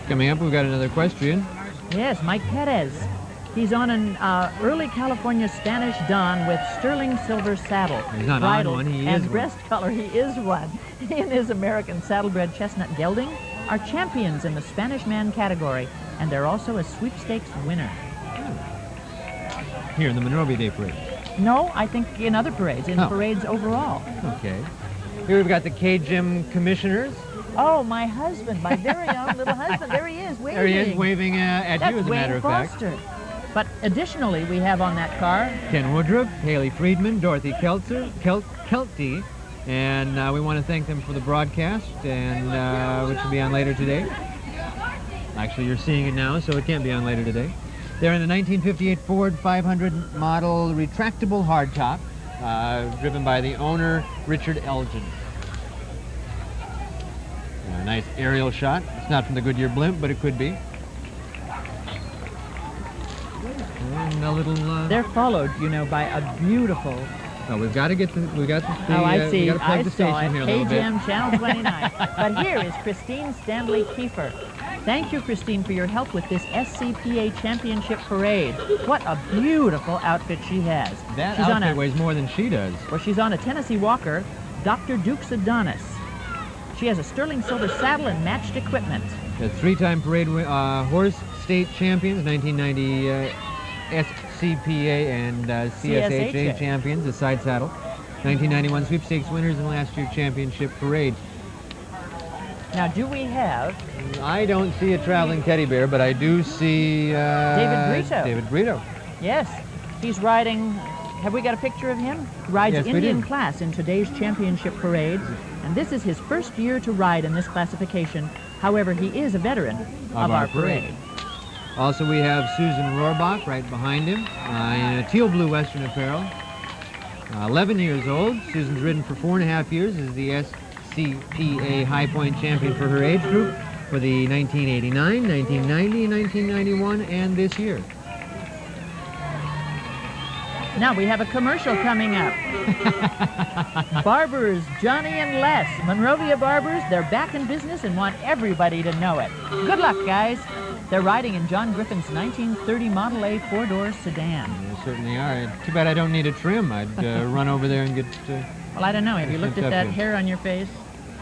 Speaker 2: Coming up, we've got another question.
Speaker 1: Yes, Mike Perez. He's on an early California Spanish Don with sterling silver saddle.
Speaker 2: He's not
Speaker 1: bridle,
Speaker 2: on one, he is
Speaker 1: and
Speaker 2: one.
Speaker 1: breast color, he is one. He and his American saddlebred chestnut gelding are champions in the Spanish man category, and they're also a sweepstakes winner.
Speaker 2: Here in the Monrovia Day Parade.
Speaker 1: No, I think in other parades, in parades overall.
Speaker 2: Okay. Here we've got the K-Gym commissioners.
Speaker 1: Oh, my husband, my very own little husband. There he is, waving.
Speaker 2: There he is, waving at you, as a matter of fact.
Speaker 1: Foster. But additionally, we have on that car
Speaker 2: Ken Woodruff, Haley Friedman, Dorothy Kelty, and we want to thank them for the broadcast, and which will be on later today. Actually, you're seeing it now, so it can't be on later today. They're in the 1958 Ford 500 model retractable hardtop, driven by the owner, Richard Elgin. A nice aerial shot. It's not from the Goodyear blimp, but it could be. And a little.
Speaker 1: They're followed, you know, by a beautiful.
Speaker 2: No, we've got to get the. We got the.
Speaker 1: Oh, I see.
Speaker 2: We got to plug the station here a little bit.
Speaker 1: KGM Channel 29. But here is Christine Stanley Kiefer. Thank you, Christine, for your help with this SCPA Championship Parade. What a beautiful outfit she has.
Speaker 2: That outfit weighs more than she does.
Speaker 1: Well, she's on a Tennessee Walker, Dr. Duke's Adonis. She has a sterling silver saddle and matched equipment.
Speaker 2: The three-time parade horse state champions, 1990 SCPA and CSHA champions, the side saddle. 1991 sweepstakes winners and last year's championship parade.
Speaker 1: Now, do we have...
Speaker 2: I don't see a traveling teddy bear, but I do see... David Brito.
Speaker 1: Yes. He's riding... Have we got a picture of him? Rides
Speaker 2: yes,
Speaker 1: Indian class in today's championship parade. And this is his first year to ride in this classification. However, he is a veteran of our parade.
Speaker 2: Also, we have Susan Rohrbach right behind him in a teal blue Western apparel. 11 years old. Susan's ridden for 4.5 years, is the SCPA High Point champion for her age group for the 1989, 1990, 1991, and this year.
Speaker 1: Now we have a commercial coming up. Barbers, Johnny and Les. Monrovia Barbers, they're back in business and want everybody to know it. Good luck, guys. They're riding in John Griffin's 1930 Model A four-door sedan.
Speaker 2: They certainly are. Too bad I don't need a trim. I'd run over there and get...
Speaker 1: well, I don't know. Have you looked at that hair on your face?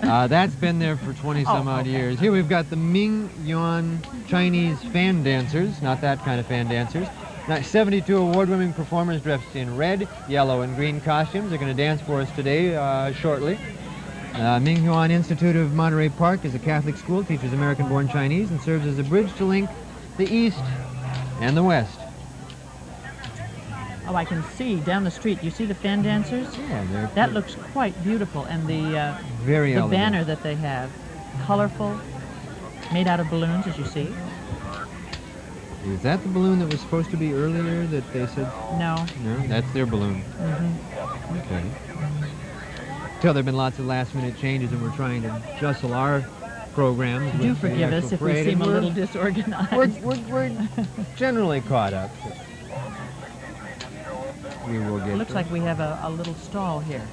Speaker 2: That's been there for 20-some-odd years. Here we've got the Ming Yuan Chinese fan dancers. Not that kind of fan dancers. Now, 72 award-winning performers dressed in red, yellow, and green costumes are going to dance for us today, shortly. Ming Yuan Institute of Monterey Park is a Catholic school, teaches American-born Chinese, and serves as a bridge to link the East and the West.
Speaker 1: Oh, I can see down the street. You see the fan dancers?
Speaker 2: Yeah,
Speaker 1: that looks quite beautiful, and the banner that they have, colorful, made out of balloons, as you see.
Speaker 2: Is that the balloon that was supposed to be earlier that they said?
Speaker 1: No.
Speaker 2: No, that's their balloon.
Speaker 1: Mm-hmm.
Speaker 2: Okay. Till there have been lots of last-minute changes, and we're trying to jostle our programs.
Speaker 1: Do forgive us if we seem a little disorganized.
Speaker 2: We're generally caught up. We will get.
Speaker 1: It looks like we have a little stall here.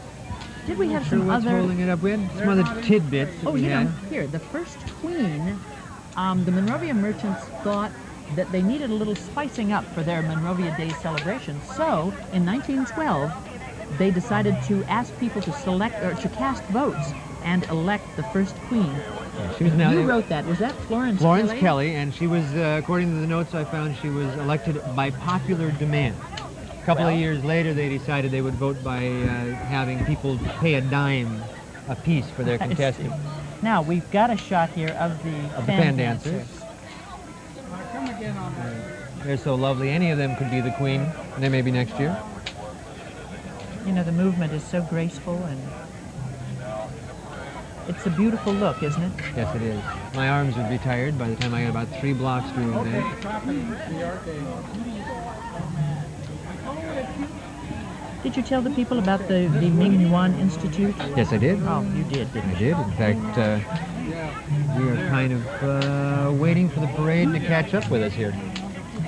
Speaker 1: Did we have
Speaker 2: some
Speaker 1: other?
Speaker 2: Holding it up? We had some other tidbits.
Speaker 1: Oh, here, the first queen. The Monrovia merchants thought that they needed a little spicing up for their Monrovia Day celebration. So, in 1912, they decided to ask people to select or to cast votes and elect the first queen.
Speaker 2: Yeah, she was now.
Speaker 1: You wrote that. Was that Florence
Speaker 2: Kelly? And she was, according to the notes I found, she was elected by popular demand. A couple of years later, they decided they would vote by having people pay a dime a piece for their contestant.
Speaker 1: Now, we've got a shot here of the fan dancers.
Speaker 2: They're so lovely. Any of them could be the queen. They may be next year.
Speaker 1: You know, the movement is so graceful, and it's a beautiful look, isn't it?
Speaker 2: Yes, it is. My arms would be tired by the time I got about 3 blocks through there.
Speaker 1: Did you tell the people about the Ming Yuan Institute?
Speaker 2: Yes, I did.
Speaker 1: Oh, you did, didn't
Speaker 2: you? I did. In fact, we are kind of waiting for the parade to catch up with us here.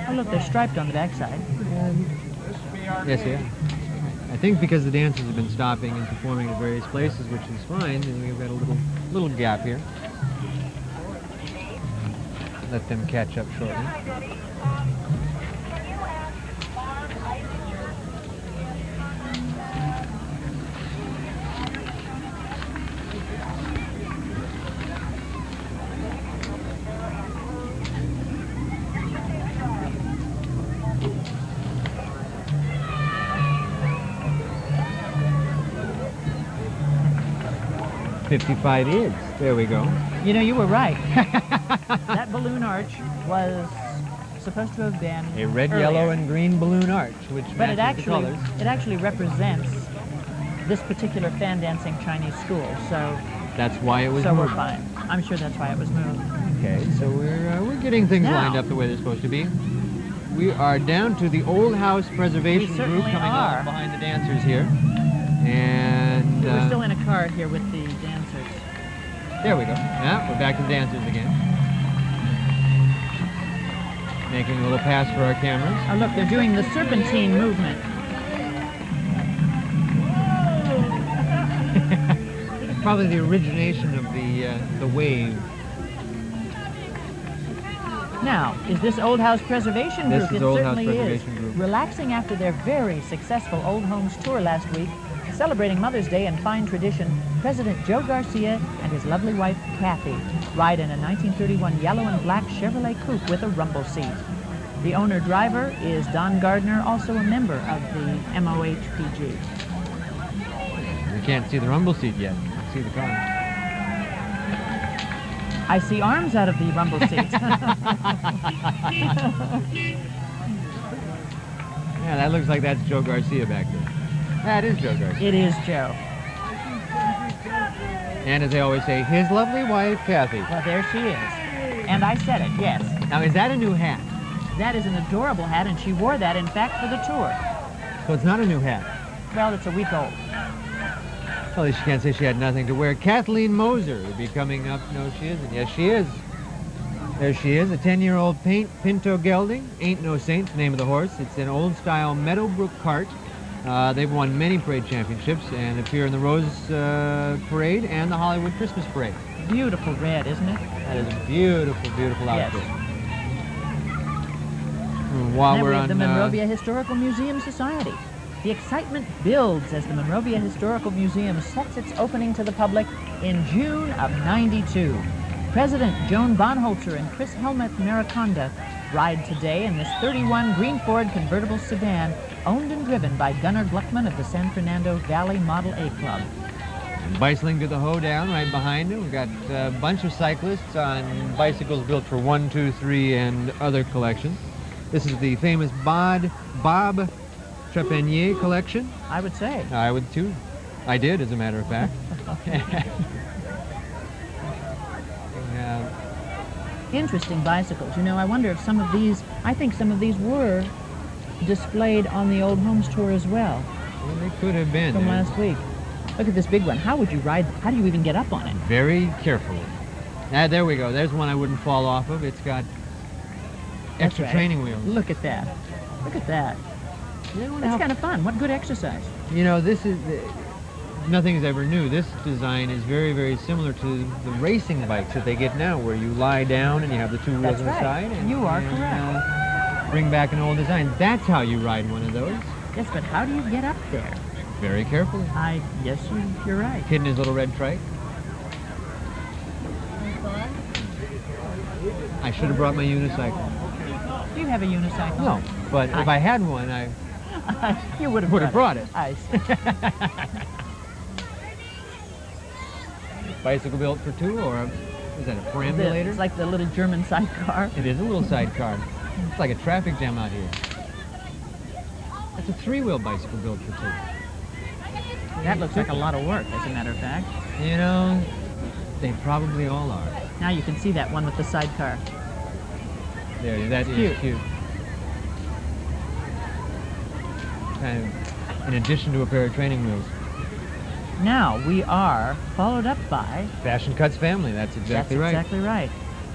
Speaker 1: Oh, look, they're striped on the backside.
Speaker 2: Yes, yeah. I think because the dancers have been stopping and performing at various places, which is fine, and we've got a little gap here. Let them catch up shortly. $55 is. There we go.
Speaker 1: You know, you were right. That balloon arch was supposed to have been
Speaker 2: a red,
Speaker 1: earlier.
Speaker 2: yellow, and green balloon arch, which
Speaker 1: but
Speaker 2: matches the colors.
Speaker 1: It actually represents this particular fan dancing Chinese school. So
Speaker 2: that's why it was
Speaker 1: moved.
Speaker 2: So
Speaker 1: we're fine. I'm sure that's why it was moved.
Speaker 2: Okay, so we're getting things lined up the way they're supposed to be. We are down to the Old House Preservation Group coming up behind the dancers here. And
Speaker 1: we're still in a car here with the dancers.
Speaker 2: There we go. Yeah, we're back to the dancers again. Making a little pass for our cameras.
Speaker 1: Oh, look, they're doing the serpentine movement.
Speaker 2: Probably the origination of the wave.
Speaker 1: Now, is this Old House Preservation
Speaker 2: This
Speaker 1: Group?
Speaker 2: is
Speaker 1: It
Speaker 2: Old House
Speaker 1: certainly
Speaker 2: Preservation
Speaker 1: is.
Speaker 2: Group.
Speaker 1: Relaxing after their very successful Old Homes tour last week, celebrating Mother's Day in fine tradition, President Joe Garcia and his lovely wife, Kathy, ride in a 1931 yellow and black Chevrolet coupe with a rumble seat. The owner-driver is Don Gardner, also a member of the MOHPG.
Speaker 2: You can't see the rumble seat yet. You can see the car.
Speaker 1: I see arms out of the rumble seat.
Speaker 2: Yeah, that looks like that's Joe Garcia back there. That is Joe Garcia.
Speaker 1: It is Joe.
Speaker 2: And as they always say, his lovely wife, Kathy.
Speaker 1: Well, there she is. And I said it, yes.
Speaker 2: Now, is that a new hat?
Speaker 1: That is an adorable hat, and she wore that, in fact, for the tour.
Speaker 2: So it's not a new hat.
Speaker 1: Well, it's a week old.
Speaker 2: Well, at least you can't say she had nothing to wear. Kathleen Moser will be coming up. No, she isn't. Yes, she is. There she is, a 10-year-old Pinto gelding. Ain't No Saints, the name of the horse. It's an old-style Meadowbrook cart. They've won many parade championships and appear in the Rose Parade and the Hollywood Christmas Parade.
Speaker 1: Beautiful red, isn't it?
Speaker 2: That is a beautiful, beautiful outfit.
Speaker 1: Yes.
Speaker 2: While
Speaker 1: Then
Speaker 2: we're
Speaker 1: we have
Speaker 2: on
Speaker 1: the Monrovia Historical Museum Society. The excitement builds as the Monrovia Historical Museum sets its opening to the public in June of '92. President Joan Bonholzer and Chris Helmuth Mariconda ride today in this 31 green Ford convertible sedan owned and driven by Gunnar Gluckman of the San Fernando Valley Model A Club.
Speaker 2: And bicycling to the hoedown right behind him. We've got a bunch of cyclists on bicycles built for 1, 2, 3 and other collections. This is the famous Bob Trepanier collection.
Speaker 1: I would say.
Speaker 2: I would too. I did, as a matter of fact.
Speaker 1: Interesting bicycles. You know, I wonder if some of these, I think some of these were displayed on the Old Homes tour as well.
Speaker 2: Well, they could have been.
Speaker 1: From last week. Look at this big one. How would you ride? How do you even get up on it?
Speaker 2: Very carefully. There we go. There's one I wouldn't fall off of. It's got extra training wheels.
Speaker 1: Look at that. Look at that. That's kind of fun. What good exercise.
Speaker 2: You know, this is... Nothing's ever new. This design is very, very similar to the racing bikes that they get now, where you lie down and you have the two wheels on the side. And,
Speaker 1: you are correct.
Speaker 2: Bring back an old design. That's how you ride one of those.
Speaker 1: Yes, but how do you get up there?
Speaker 2: Very carefully.
Speaker 1: Yes, you're right.
Speaker 2: Kid in his little red trike. I should have brought my unicycle.
Speaker 1: Do you have a unicycle?
Speaker 2: No, but if I had one,
Speaker 1: you would have
Speaker 2: brought it.
Speaker 1: I see.
Speaker 2: Bicycle built for two, or is that a perambulator?
Speaker 1: It's like the little German sidecar.
Speaker 2: It is a little sidecar. It's like a traffic jam out here. That's a three-wheel bicycle built for two.
Speaker 1: That looks like a lot of work, as a matter of fact.
Speaker 2: You know, they probably all are.
Speaker 1: Now you can see that one with the sidecar.
Speaker 2: There, that is cute. Kind of in addition to a pair of training wheels.
Speaker 1: Now we are followed up by...
Speaker 2: Fashion Cuts family, that's exactly right.
Speaker 1: That's exactly right.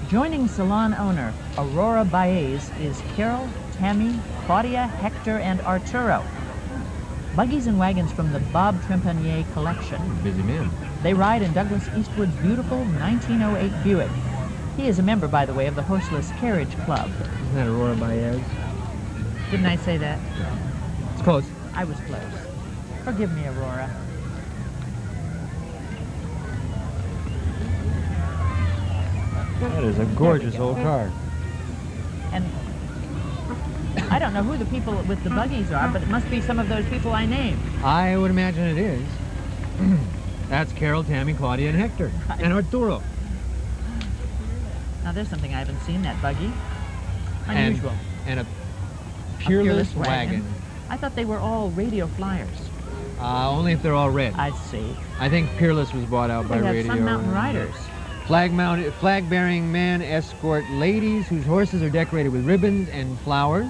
Speaker 1: Joining salon owner Aurora Baez is Carol, Tammy, Claudia, Hector, and Arturo. Buggies and wagons from the Bob Trepanier collection.
Speaker 2: Busy man.
Speaker 1: They ride in Douglas Eastwood's beautiful 1908 Buick. He is a member, by the way, of the Horseless Carriage Club.
Speaker 2: Isn't that Aurora Baez?
Speaker 1: Didn't I say that?
Speaker 2: It's close.
Speaker 1: I was close. Forgive me, Aurora.
Speaker 2: That is a gorgeous old car.
Speaker 1: And I don't know who the people with the buggies are, but it must be some of those people I named.
Speaker 2: I would imagine it is. That's Carol, Tammy, Claudia, and Hector. And Arturo.
Speaker 1: Now there's something I haven't seen, that buggy. Unusual.
Speaker 2: And a Peerless wagon.
Speaker 1: I thought they were all radio flyers.
Speaker 2: Only if they're all red.
Speaker 1: I see.
Speaker 2: I think Peerless was bought out by
Speaker 1: They have
Speaker 2: radio.
Speaker 1: Sun Mountain Riders.
Speaker 2: Flag-bearing men escort ladies whose horses are decorated with ribbons and flowers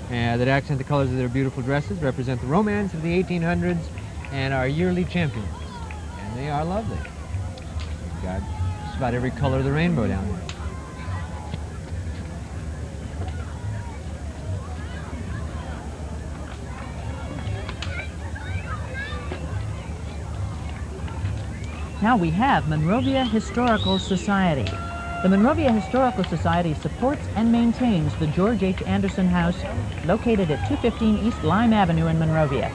Speaker 2: that accent the colors of their beautiful dresses, represent the romance of the 1800s, and are yearly champions. And they are lovely. We've got just about every color of the rainbow down there.
Speaker 1: Now we have Monrovia Historical Society. The Monrovia Historical Society supports and maintains the George H. Anderson House, located at 215 East Lime Avenue in Monrovia.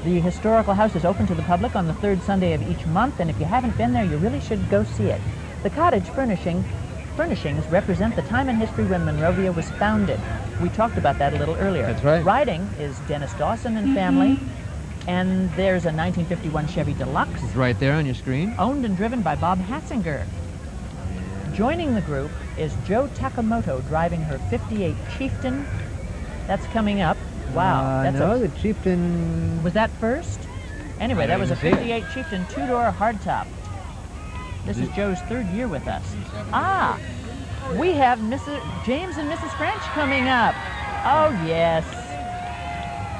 Speaker 1: The historical house is open to the public on the third Sunday of each month, and if you haven't been there, you really should go see it. The cottage furnishings represent the time in history when Monrovia was founded. We talked about that a little earlier.
Speaker 2: That's right.
Speaker 1: Riding is Dennis Dawson and family, and there's a 1951 Chevy Deluxe.
Speaker 2: It's right there on your screen.
Speaker 1: Owned and driven by Bob Eissinger. Joining the group is Joe Takamoto driving her 58 Chieftain. That's coming up. Wow. That's
Speaker 2: no, the Chieftain...
Speaker 1: Was that first? Anyway, that was a 58 Chieftain two-door hardtop. This is Joe's third year with us. Ah, we have James and Mrs. French coming up. Oh, yes.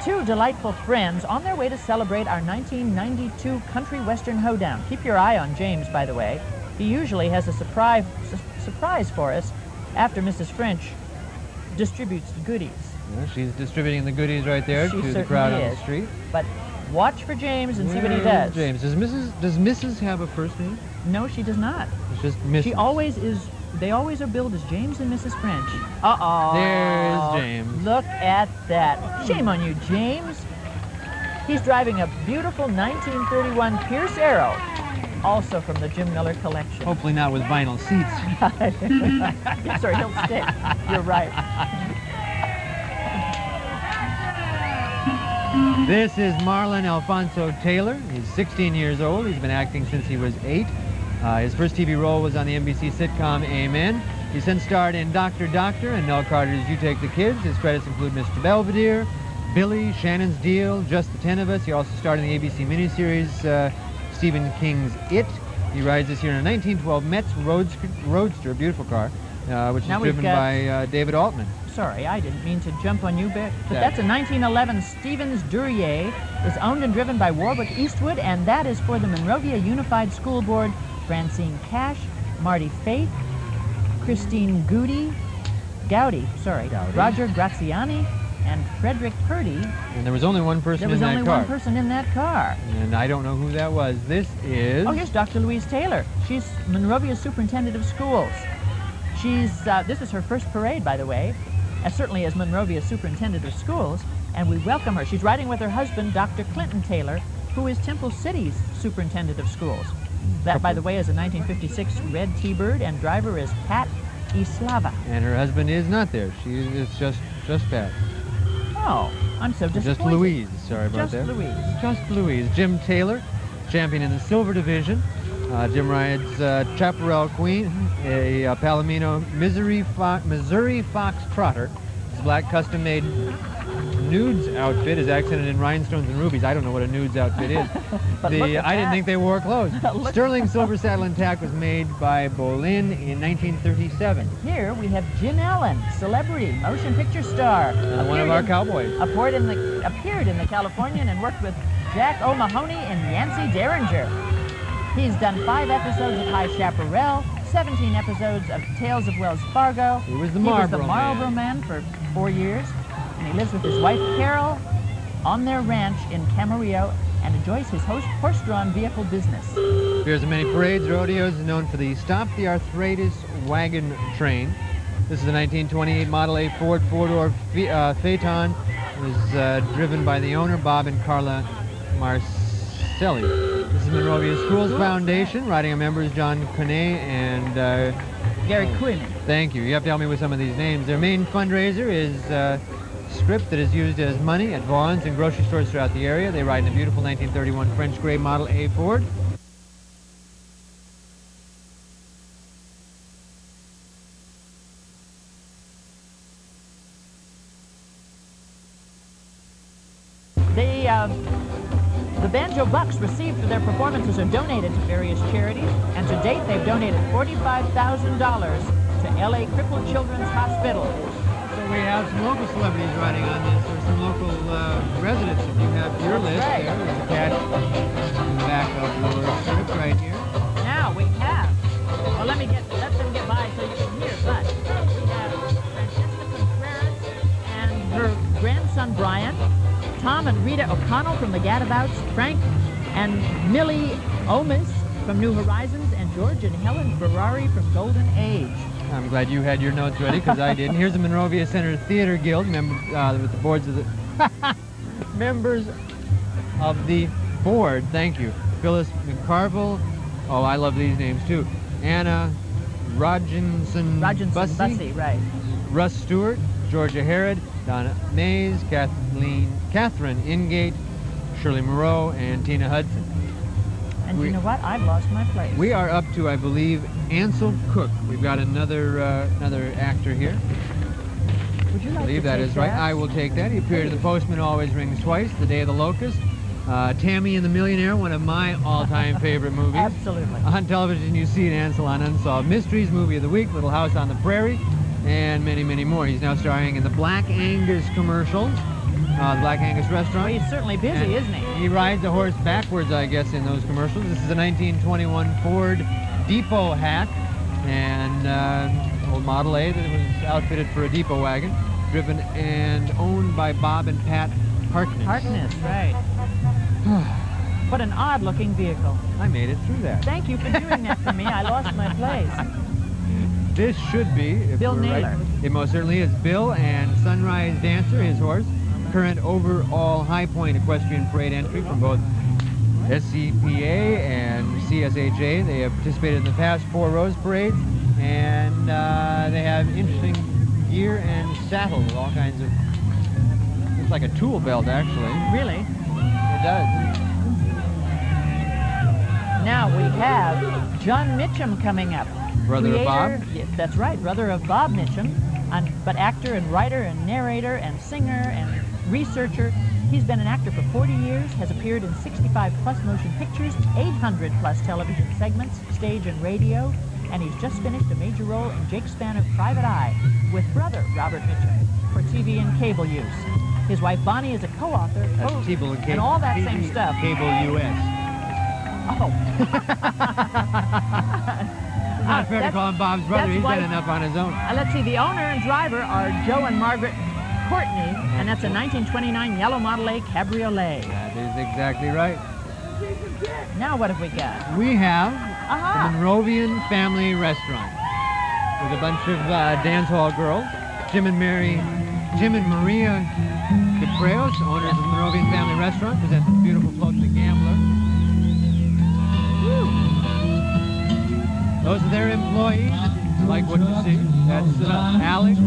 Speaker 1: Two delightful friends on their way to celebrate our 1992 Country Western Hoedown. Keep your eye on James, by the way. He usually has a surprise for us after Mrs. French distributes the goodies.
Speaker 2: Yeah, she's distributing the goodies right there
Speaker 1: She
Speaker 2: to the crowd on the
Speaker 1: is.
Speaker 2: street.
Speaker 1: But watch for James and see what he
Speaker 2: Where's
Speaker 1: does.
Speaker 2: James. Does Mrs. have a first name?
Speaker 1: No, she does not.
Speaker 2: It's just Mrs.
Speaker 1: She always is. They always are billed as James and Mrs. French. Uh-oh.
Speaker 2: There's James.
Speaker 1: Look at that. Shame on you, James. He's driving a beautiful 1931 Pierce Arrow, also from the Jim Miller collection.
Speaker 2: Hopefully not with vinyl seats.
Speaker 1: Yes, or he'll stick. You're right.
Speaker 2: This is Marlon Alfonso Taylor. He's 16 years old. He's been acting since he was 8. His first TV role was on the NBC sitcom Amen. He's since starred in Dr. Doctor and Nell Carter's You Take the Kids. His credits include Mr. Belvedere, Billy, Shannon's Deal, Just the 10 of Us. He also starred in the ABC miniseries Stephen King's It. He rides this year in a 1912 Metz Roadster, a beautiful car, which is driven by David Altman.
Speaker 1: Sorry, I didn't mean to jump on you, but that's a 1911 Stevens Dreier. It's owned and driven by Warwick Eastwood, and that is for the Monrovia Unified School Board. Francine Cash, Marty Faith, Christine Gowdy, Roger Graziani, and Frederick Purdy.
Speaker 2: And there was only one person in that car.
Speaker 1: There was only one person in that car.
Speaker 2: And I don't know who that was. This is...
Speaker 1: Oh, here's Dr. Louise Taylor. She's Monrovia's Superintendent of Schools. This is her first parade, by the way, certainly as Monrovia's Superintendent of Schools, and we welcome her. She's riding with her husband, Dr. Clinton Taylor, who is Temple City's Superintendent of Schools. That, by the way, is a 1956 red T-Bird, and driver is Pat Islava.
Speaker 2: And her husband is not there. She is just Pat.
Speaker 1: Oh, I'm so disappointed.
Speaker 2: Just Louise. Sorry about that.
Speaker 1: Just Louise.
Speaker 2: Just Louise. Jim Taylor, champion in the Silver Division. Jim rides Chaparral Queen, a Palomino Missouri Fox Trotter. His black custom-made nudes outfit is accented in rhinestones and rubies. I don't know what a nudes outfit is. I didn't think they wore clothes. Sterling Silver Saddle and Tack was made by Bolin in 1937.
Speaker 1: Here we have Jim Allen, celebrity, motion picture star.
Speaker 2: One of our cowboys.
Speaker 1: Appeared in the Californian and worked with Jack O'Mahony and Yancey Derringer. He's done 5 episodes of High Chaparral, 17 episodes of Tales of Wells Fargo.
Speaker 2: He was the Marlboro
Speaker 1: Man for 4 years. And he lives with his wife, Carol, on their ranch in Camarillo and enjoys his horse-drawn vehicle business.
Speaker 2: Appears in many parades, rodeos, is known for the Stop the Arthritis wagon train. This is a 1928 Model A Ford four-door Phaeton. It was driven by the owner, Bob and Carla Marcelli. This is Monrovia Schools Foundation. Riding a member is John Conet and
Speaker 1: Gary Quinn.
Speaker 2: Thank you. You have to help me with some of these names. Their main fundraiser is script that is used as money at Vaughn's and grocery stores throughout the area. They ride in a beautiful 1931 French Gray Model A Ford.
Speaker 1: The Banjo Bucks received for their performances are donated to various charities, and to date they've donated $45,000 to LA Crippled Children's Hospital.
Speaker 2: So we have some local celebrities riding on this, or some local residents. If you have your list,
Speaker 1: right.
Speaker 2: There's a cat in the back of your script right here.
Speaker 1: Now we have, well, let them get by so you can hear, but we have Francesca Contreras and her grandson Brian, Tom and Rita O'Connell from the Gadabouts, Frank and Millie Omis from New Horizons, and George and Helen Ferrari from Golden Age.
Speaker 2: I'm glad you had your notes ready, because I didn't. Here's the Monrovia Center Theater Guild, with the boards of the... members of the board, thank you. Phyllis McCarville, oh, I love these names too. Anna Rodginson
Speaker 1: Bussey, right.
Speaker 2: Russ Stewart, Georgia Herod, Donna Mays, Catherine Ingate, Shirley Moreau, and Tina Hudson.
Speaker 1: And you know what? I've lost my place.
Speaker 2: We are up to, I believe, Ancel Cook. We've got another actor here.
Speaker 1: Would you like
Speaker 2: I believe
Speaker 1: to
Speaker 2: that
Speaker 1: take
Speaker 2: is right.
Speaker 1: that?
Speaker 2: I will take that. He appeared in The Postman Always Rings Twice, The Day of the Locust, Tammy and the Millionaire, one of my all-time favorite movies.
Speaker 1: Absolutely.
Speaker 2: On television, you see Ancel on Unsolved Mysteries, Movie of the Week, Little House on the Prairie, and many, many more. He's now starring in the Black Angus commercials, the Black Angus restaurant.
Speaker 1: Well, he's certainly busy,
Speaker 2: And
Speaker 1: isn't he?
Speaker 2: He rides a horse backwards, I guess, in those commercials. This is a 1921 Ford Depot hack, and old Model A that was outfitted for a depot wagon, driven and owned by Bob and Pat Harkness.
Speaker 1: Harkness, right. What an odd-looking vehicle.
Speaker 2: I made it through that.
Speaker 1: Thank you for doing that for me. I lost my place.
Speaker 2: This should be, if
Speaker 1: Bill
Speaker 2: we're
Speaker 1: Naylor.
Speaker 2: right, it most certainly is. Bill and Sunrise Dancer, his horse, current overall High Point Equestrian Parade entry from both SCPA and CSHA. They have participated in the past 4 Rose Parades, and they have interesting gear and saddle with all kinds of, looks like a tool belt actually.
Speaker 1: Really?
Speaker 2: It does.
Speaker 1: Now we have John Mitchcum coming up.
Speaker 2: Brother of Bob?
Speaker 1: Yes, that's right, brother of Bob Mitchum, but actor and writer and narrator and singer and researcher. He's been an actor for 40 years, has appeared in 65-plus motion pictures, 800-plus television segments, stage and radio, and he's just finished a major role in Jake Spann of Private Eye with brother Robert Mitchum for TV and cable use. His wife Bonnie is a co-author,
Speaker 2: That's Cable and Cable.
Speaker 1: and all that same stuff.
Speaker 2: Cable US.
Speaker 1: Oh.
Speaker 2: It's not fair to call him Bob's brother. He's done enough on his own.
Speaker 1: Let's see, the owner and driver are Joe and Margaret Courtney, and that's a 1929 yellow Model A Cabriolet.
Speaker 2: That is exactly right.
Speaker 1: Now what have we got?
Speaker 2: We have
Speaker 1: Aha!
Speaker 2: the Monrovian Family Restaurant with a bunch of dance hall girls. Jim and Maria Capreos, owners of the Monrovian Family Restaurant, present the beautiful float The Gambler. Woo. Those are their employees. Like what you see. That's Alex,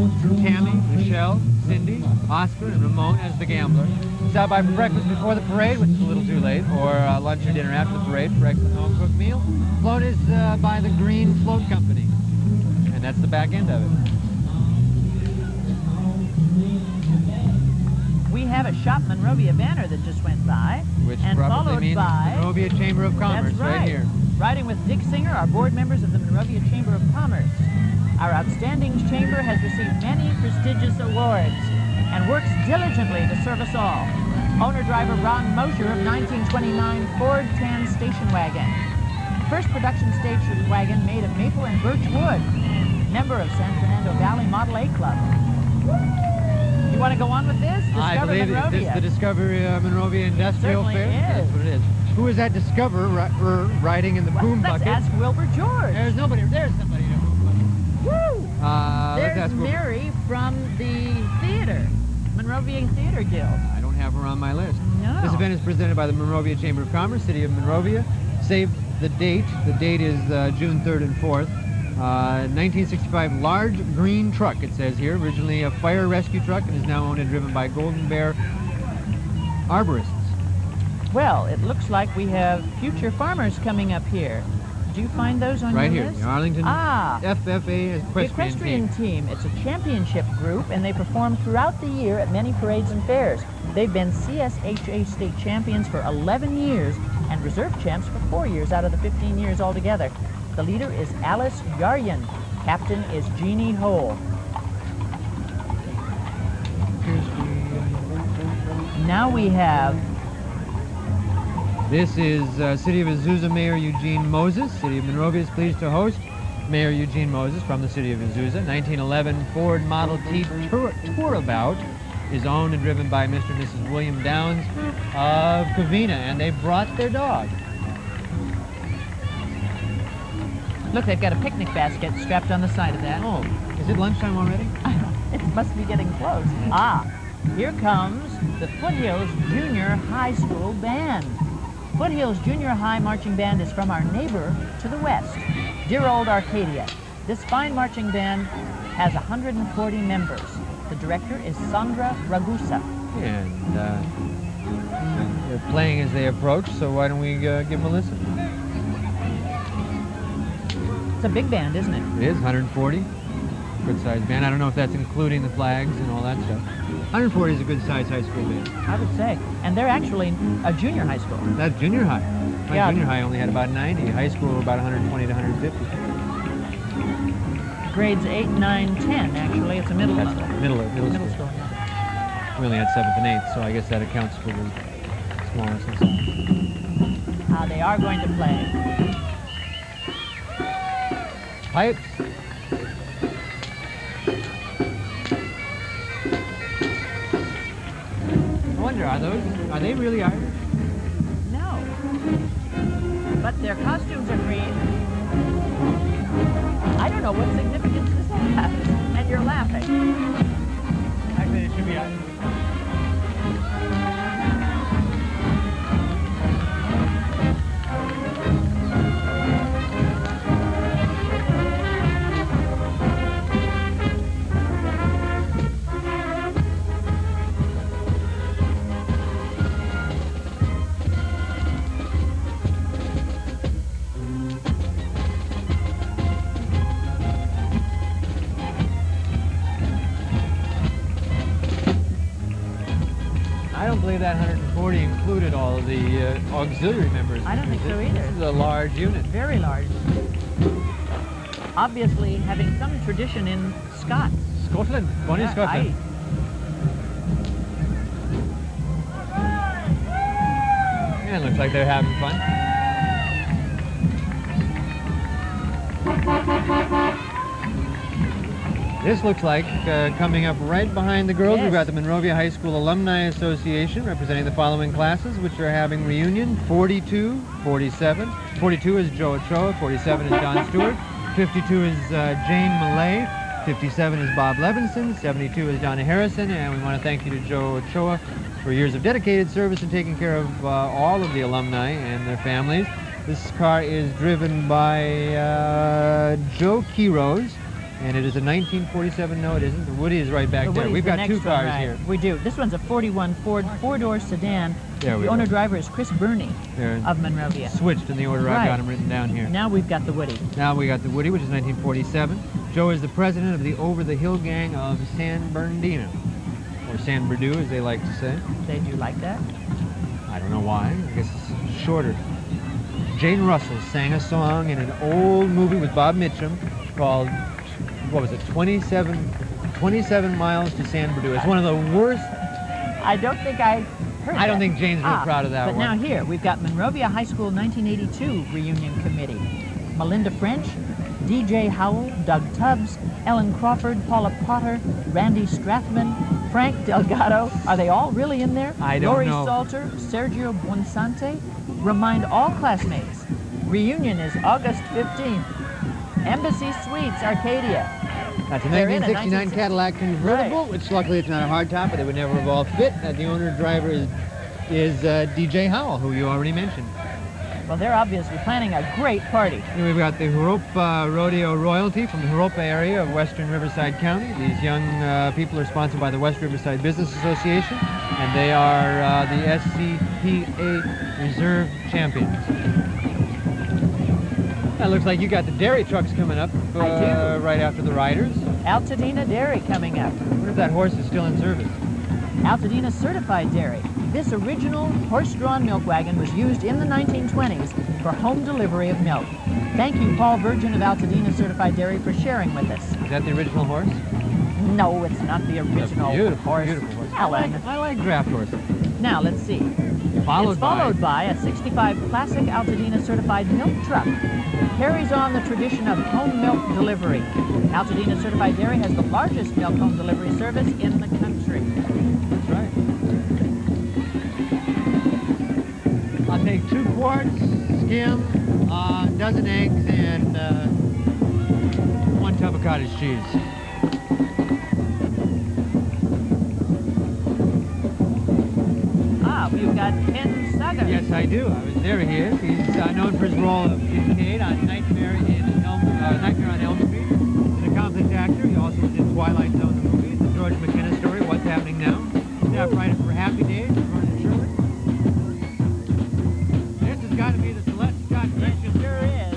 Speaker 2: Tammy, Michelle, Cindy, Oscar, and Ramon as the Gambler. Stop by for breakfast before the parade, which is a little too late, or lunch or dinner after the parade, breakfast home-cooked meal. Float is by the Green Float Company, and that's the back end of it.
Speaker 1: We have a Shop Monrovia banner that just went by,
Speaker 2: Which
Speaker 1: and
Speaker 2: probably
Speaker 1: followed
Speaker 2: means
Speaker 1: by...
Speaker 2: Monrovia Chamber of Commerce,
Speaker 1: That's right.
Speaker 2: here.
Speaker 1: Riding with Dick Singer are board members of the Monrovia Chamber of Commerce. Our Outstandings Chamber has received many prestigious awards and works diligently to serve us all. Owner-driver Ron Mosher of 1929 Ford Tan station wagon. First production station wagon made of maple and birch wood. Member of San Fernando Valley Model A Club. You want to go on with this?
Speaker 2: I believe
Speaker 1: Monrovia.
Speaker 2: this is the Discover Monrovia Industrial
Speaker 1: Certainly
Speaker 2: Fair.
Speaker 1: is.
Speaker 2: That's what it is. Who is that Discover riding in the boom
Speaker 1: Let's
Speaker 2: bucket?
Speaker 1: ask Wilbur George.
Speaker 2: There's somebody in the boom bucket.
Speaker 1: Woo!
Speaker 2: Let's
Speaker 1: There's
Speaker 2: ask Wilbur.
Speaker 1: Mary from the theater, Monrovian Theater Guild.
Speaker 2: I don't have her on my list.
Speaker 1: No.
Speaker 2: This event is presented by the Monrovia Chamber of Commerce, City of Monrovia. Save the date. The date is June 3rd and 4th. 1965 large green truck, it says here. Originally a fire rescue truck and is now owned and driven by Golden Bear arborists.
Speaker 1: Well, it looks like we have future farmers coming up here. Do you find those on
Speaker 2: Right
Speaker 1: your
Speaker 2: here,
Speaker 1: list?
Speaker 2: the Arlington FFA
Speaker 1: The equestrian team. It's a championship group, and they perform throughout the year at many parades and fairs. They've been CSHA state champions for 11 years and reserve champs for 4 years out of the 15 years altogether. The leader is Alice Ryaan. Captain is Jeannie Hole. Now we have...
Speaker 2: This is City of Azusa Mayor Eugene Moses. City of Monrovia is pleased to host Mayor Eugene Moses from the City of Azusa. 1911 Ford Model T Tourabout is owned and driven by Mr. and Mrs. William Downs of Covina, and they brought their dog.
Speaker 1: Look, they've got a picnic basket strapped on the side of that.
Speaker 2: Oh, is it lunchtime already?
Speaker 1: It must be getting close. Ah, here comes the Foothills Junior High School Band. Foothills Junior High Marching Band is from our neighbor to the west, dear old Arcadia. This fine marching band has 140 members. The director is Sandra Ragusa.
Speaker 2: And they're playing as they approach, so why don't we give them a listen?
Speaker 1: It's a big band, isn't it?
Speaker 2: It is 140. Good-sized band. I don't know if that's including the flags and all that stuff. 140 is a good-sized high school band.
Speaker 1: I would say. And they're actually a junior high school.
Speaker 2: That's junior high. My
Speaker 1: Yeah.
Speaker 2: junior high only had about 90. High school about 120 to 150.
Speaker 1: Grades 8, 9, 10, actually. It's a middle
Speaker 2: That's
Speaker 1: school.
Speaker 2: middle
Speaker 1: Middle
Speaker 2: school.
Speaker 1: school, yeah.
Speaker 2: We only had 7th and 8th, so I guess that accounts for the smallness and size.
Speaker 1: They are going to play.
Speaker 2: Pipes. I wonder, are they really Irish?
Speaker 1: No. But their costumes are green. I don't know what significance this has. And you're laughing.
Speaker 2: Actually, it should be Irish. I don't believe that 140 included all of the auxiliary members.
Speaker 1: I don't think so either.
Speaker 2: This is a large unit.
Speaker 1: Very large. Obviously having some tradition in Scots.
Speaker 2: Scotland. One in
Speaker 1: Yeah,
Speaker 2: Scotland. Yeah, it looks like they're having fun. This looks like coming up right behind the girls.
Speaker 1: Yes.
Speaker 2: We've got the Monrovia High School Alumni Association representing the following classes, which are having reunion: 42, 47. 42 is Joe Ochoa, 47 is Don Stewart, 52 is Jane Millay, 57 is Bob Levinson, 72 is Donna Harrison, and we want to thank you to Joe Ochoa for years of dedicated service and taking care of all of the alumni and their families. This car is driven by Joe Quiroz, and it is a 1947. No, it isn't. The Woody is right back there. We've got two cars here.
Speaker 1: We do. This one's a 41 Ford four-door sedan.
Speaker 2: There we
Speaker 1: The
Speaker 2: go.
Speaker 1: owner-driver is Chris Burney
Speaker 2: They're
Speaker 1: of Monrovia.
Speaker 2: switched in the order I've got them written down here.
Speaker 1: Now we've got the Woody.
Speaker 2: Now we got the Woody, which is 1947. Joe is the president of the Over the Hill Gang of San Bernardino, or San Bernardino, as they like to say.
Speaker 1: They do like that?
Speaker 2: I don't know why. I guess it's shorter. Jane Russell sang a song in an old movie with Bob Mitchum called, what was it, 27 Miles to San Bernardino. It's one of the worst.
Speaker 1: I don't think I heard
Speaker 2: I don't
Speaker 1: that.
Speaker 2: think Jane's real proud of that
Speaker 1: but
Speaker 2: one.
Speaker 1: now here, we've got Monrovia High School 1982 Reunion Committee. Melinda French, DJ Howell, Doug Tubbs, Ellen Crawford, Paula Potter, Randy Strathman, Frank Delgado. Are they all really in there?
Speaker 2: I don't
Speaker 1: Lori
Speaker 2: know.
Speaker 1: Salter, Sergio Buonsante. Remind all classmates, reunion is August 15th. Embassy Suites, Arcadia.
Speaker 2: That's a
Speaker 1: They're in a
Speaker 2: 1969 Cadillac convertible, which luckily it's not a hardtop, but they would never have all fit. The owner-driver is DJ Howell, who you already mentioned.
Speaker 1: Well, they're obviously planning a great party.
Speaker 2: And we've got the Huropa Rodeo royalty from the Huropa area of western Riverside County. These young people are sponsored by the West Riverside Business Association, and they are the SCPA Reserve Champions. That looks like you got the dairy trucks coming up
Speaker 1: I do.
Speaker 2: right after the riders.
Speaker 1: Altadena Dairy coming up.
Speaker 2: I wonder if that horse is still in service.
Speaker 1: Altadena Certified Dairy. This original horse-drawn milk wagon was used in the 1920s for home delivery of milk. Thank you, Paul Virgin of Altadena Certified Dairy, for sharing with us.
Speaker 2: Is that the original horse?
Speaker 1: No, it's not the original
Speaker 2: Beautiful,
Speaker 1: horse.
Speaker 2: beautiful horse.
Speaker 1: Alan.
Speaker 2: I like draft horses.
Speaker 1: Now, let's see. It's followed by a 65 classic Altadena Certified milk truck. Carries on the tradition of home milk delivery. Altadena Certified Dairy has the largest milk home delivery service in the country.
Speaker 2: That's right. I'll take 2 quarts, skim, a dozen eggs, and cottage cheese.
Speaker 1: Ah, we've got Ken Sagoes.
Speaker 2: Yes, I do. There he is. He's known for his role of Kincaid on Nightmare on Elm Street. He's an accomplished actor. He also was in Twilight Zone, the movie, the George McKenna story, What's Happening Now. Staff writer for Happy Days, Vernon Sherwood. This has got to be the Celeste Scott Christian.
Speaker 1: It sure is.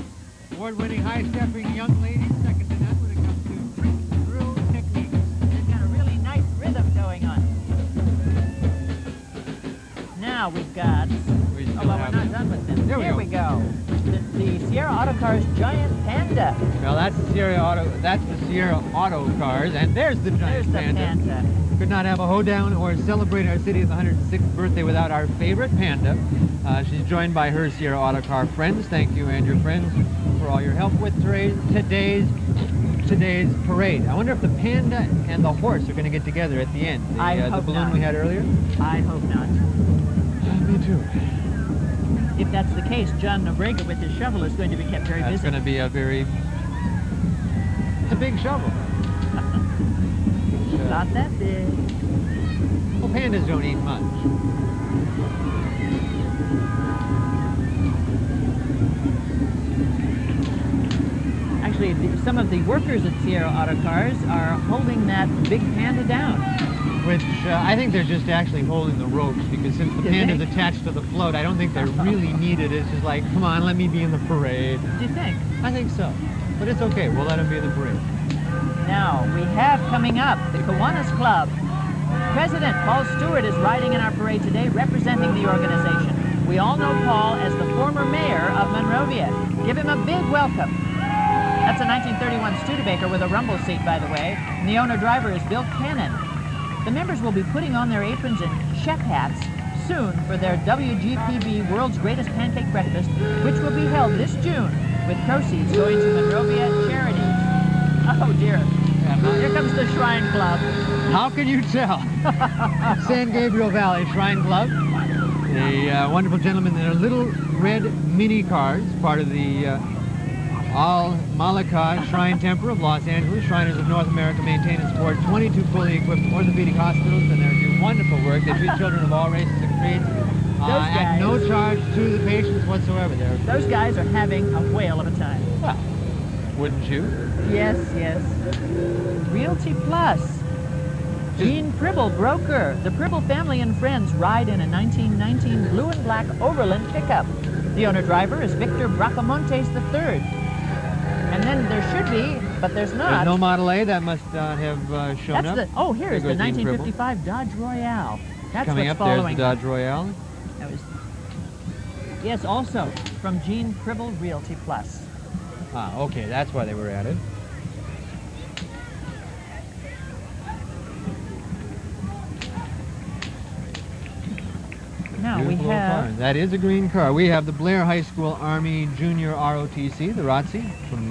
Speaker 2: Award-winning, high-stepping young lady, second to none when it comes to trick drill techniques.
Speaker 1: They've got a really nice rhythm going on. Now we've got...
Speaker 2: We
Speaker 1: Oh, well, we're not done with them.
Speaker 2: There we
Speaker 1: Here
Speaker 2: go.
Speaker 1: we go. The Sierra Auto Cars Giant Panda.
Speaker 2: Well, that's the Sierra Auto Cars, and there's the
Speaker 1: There's
Speaker 2: giant
Speaker 1: the
Speaker 2: panda.
Speaker 1: Panda.
Speaker 2: Could not have a hoedown or celebrate our city's 106th birthday without our favorite panda. She's joined by her Sierra Auto Car friends. Thank you and your friends for all your help with today's parade. I wonder if the panda and the horse are going to get together at the end. The balloon
Speaker 1: not.
Speaker 2: we had earlier.
Speaker 1: I hope not.
Speaker 2: Me too.
Speaker 1: If that's the case, John Nobrega with his shovel is going to be kept very
Speaker 2: That's
Speaker 1: busy.
Speaker 2: going to be it's a big shovel.
Speaker 1: Not that big.
Speaker 2: Well, pandas don't eat much.
Speaker 1: Actually, some of the workers at Sierra Auto Cars are holding that big panda down.
Speaker 2: Which I think they're just actually holding the ropes, because since the
Speaker 1: You
Speaker 2: panda's
Speaker 1: think?
Speaker 2: attached to the float, I don't think they're really needed. It's just like, come on, let me be in the parade.
Speaker 1: Do you think?
Speaker 2: I think so. But it's okay. We'll let them be in the parade.
Speaker 1: Now, we have coming up the Kiwanis Club. President Paul Stewart is riding in our parade today, representing the organization. We all know Paul as the former mayor of Monrovia. Give him a big welcome. That's a 1931 Studebaker with a rumble seat, by the way, and the owner-driver is Bill Cannon. The members will be putting on their aprons and chef hats soon for their WGPB World's Greatest Pancake Breakfast, which will be held this June, with proceeds going to Monrovia charities. Oh dear. Here comes the Shrine Club.
Speaker 2: How can you tell? San Gabriel Valley Shrine Club. A wonderful gentleman in their little red mini cars, part of the Al Malika Shrine Temple of Los Angeles. Shriners of North America maintain and support 22 fully equipped orthopedic hospitals, and they're doing wonderful work. They treat children of all races and creeds at no charge to the patients whatsoever.
Speaker 1: Those guys are having a whale of a time.
Speaker 2: Well, wouldn't you?
Speaker 1: Yes, yes. Realty Plus. Gene Pribble, broker. The Pribble family and friends ride in a 1919 blue and black Overland pickup. The owner-driver is Victor Bracamontes III. And then there should be, but there's not.
Speaker 2: There's no Model A. That must not have shown up.
Speaker 1: Oh, here is the
Speaker 2: There goes Gene Pribble.
Speaker 1: 1955 Dodge Royale. That's
Speaker 2: Coming
Speaker 1: what's
Speaker 2: up, there's the
Speaker 1: following.
Speaker 2: Dodge Royale.
Speaker 1: That was, yes, also from Gene Pribble Realty Plus.
Speaker 2: Ah, okay, that's why they were added.
Speaker 1: Now we
Speaker 2: Beautiful
Speaker 1: have...
Speaker 2: car. That is a green car. We have the Blair High School Army Junior ROTC, the ROTC, from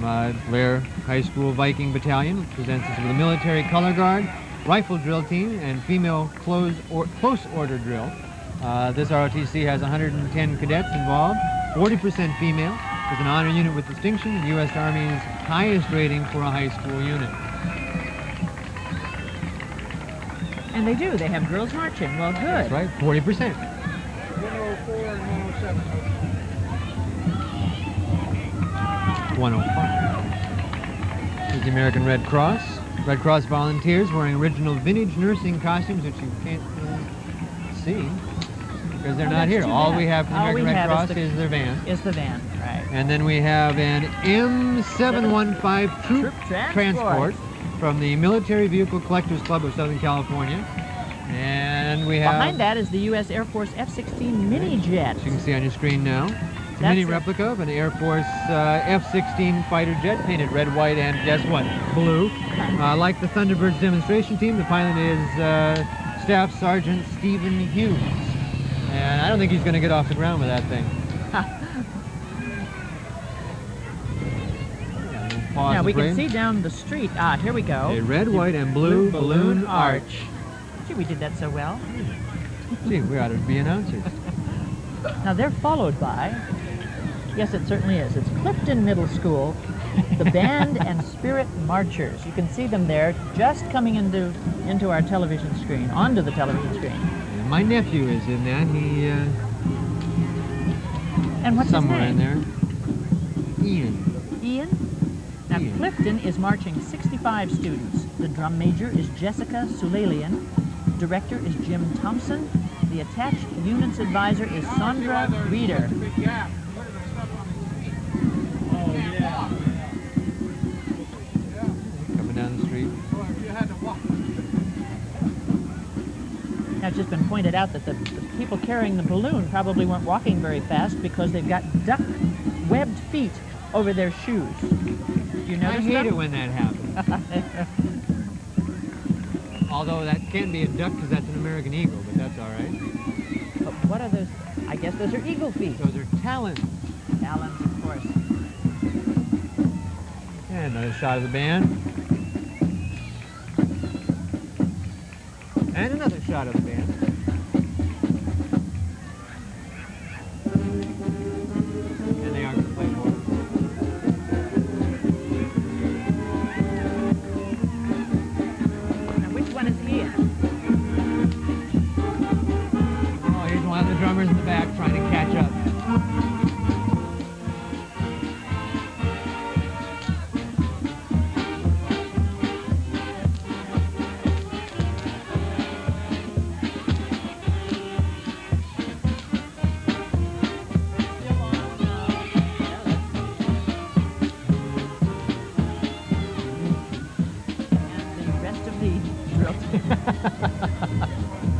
Speaker 2: Blair High School Viking Battalion, which presents us with a military color guard, rifle drill team, and female close order drill. This ROTC has 110 cadets involved, 40% female, with an honor unit with distinction, the U.S. Army's highest rating for a high school unit.
Speaker 1: And they do. They have girls marching. Well, good.
Speaker 2: That's right, 40%.
Speaker 3: 104 and 107.
Speaker 2: 105. There's the American Red Cross. Red Cross volunteers wearing original vintage nursing costumes, which you can't see because they're not here. All we have for the American Red Cross is their van.
Speaker 1: Is the van, right.
Speaker 2: And then we have an M715 troop transport from the Military Vehicle Collectors Club of Southern California. And we have...
Speaker 1: Behind that is the U.S. Air Force F-16 mini jet.
Speaker 2: As you can see on your screen now. It's a mini replica of an Air Force F-16 fighter jet, painted red, white, and guess what? Blue. Like the Thunderbirds demonstration team, the pilot is Staff Sergeant Stephen Hughes. And I don't think he's going to get off the ground with that thing.
Speaker 1: Now we can see down the street. Ah, here we go.
Speaker 2: A red, white, and blue balloon arch.
Speaker 1: Gee, we did that so well.
Speaker 2: Gee, we ought to be announcers.
Speaker 1: Now they're followed by, yes, it certainly is. It's Clifton Middle School, The Band and Spirit Marchers. You can see them there, just coming into our television screen, onto the television screen.
Speaker 2: And my nephew is in that. He
Speaker 1: And what's
Speaker 2: somewhere
Speaker 1: his
Speaker 2: in
Speaker 1: name?
Speaker 2: there. Ian.
Speaker 1: Ian? Now,
Speaker 2: Ian.
Speaker 1: Clifton is marching 65 students. The drum major is Jessica Sulalian. Director is Jim Thompson. The attached unit's advisor is Sandra Reeder.
Speaker 3: Oh, yeah.
Speaker 2: Coming down the street.
Speaker 3: Well, if you had to walk.
Speaker 1: Now, it's just been pointed out that the people carrying the balloon probably weren't walking very fast because they've got duck-webbed feet over their shoes. Do you
Speaker 2: I
Speaker 1: notice
Speaker 2: hate
Speaker 1: that?
Speaker 2: it when that happens. Although that can't be a duck because that's an American eagle, but that's all right.
Speaker 1: But what are those? I guess those are eagle feet.
Speaker 2: Those are talons.
Speaker 1: Talons, of course.
Speaker 2: And another shot of the band. And another shot of the band. And they aren't going to play more.
Speaker 1: Now, which one is he in?
Speaker 2: Oh, here's one of the drummers in the back trying to catch up.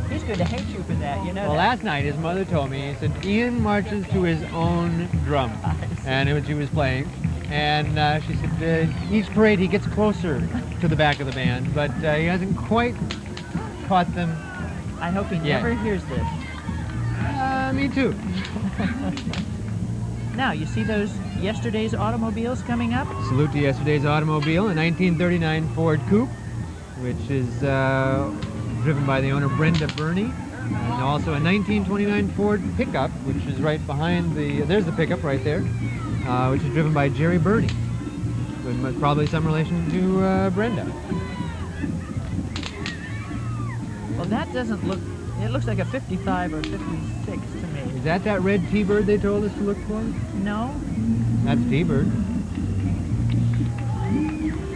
Speaker 1: He's going to hate you for that, you know
Speaker 2: Well,
Speaker 1: that.
Speaker 2: last night his mother told me, he said, Ian marches to his own drum. And it was she was playing. And she said, each parade he gets closer to the back of the band, but he hasn't quite caught them.
Speaker 1: I hope he
Speaker 2: Yeah.
Speaker 1: never hears this.
Speaker 2: Me too.
Speaker 1: Now, you see those yesterday's automobiles coming up?
Speaker 2: Salute to yesterday's automobile, a 1939 Ford Coupe, which is driven by the owner Brenda Burney, and also a 1929 Ford pickup, which is right behind the, there's the pickup right there, which is driven by Jerry Burney, with probably some relation to Brenda.
Speaker 1: Well, that doesn't look, it looks like a 55 or 56 to me.
Speaker 2: Is that red T-Bird they told us to look for?
Speaker 1: No?
Speaker 2: That's T-Bird.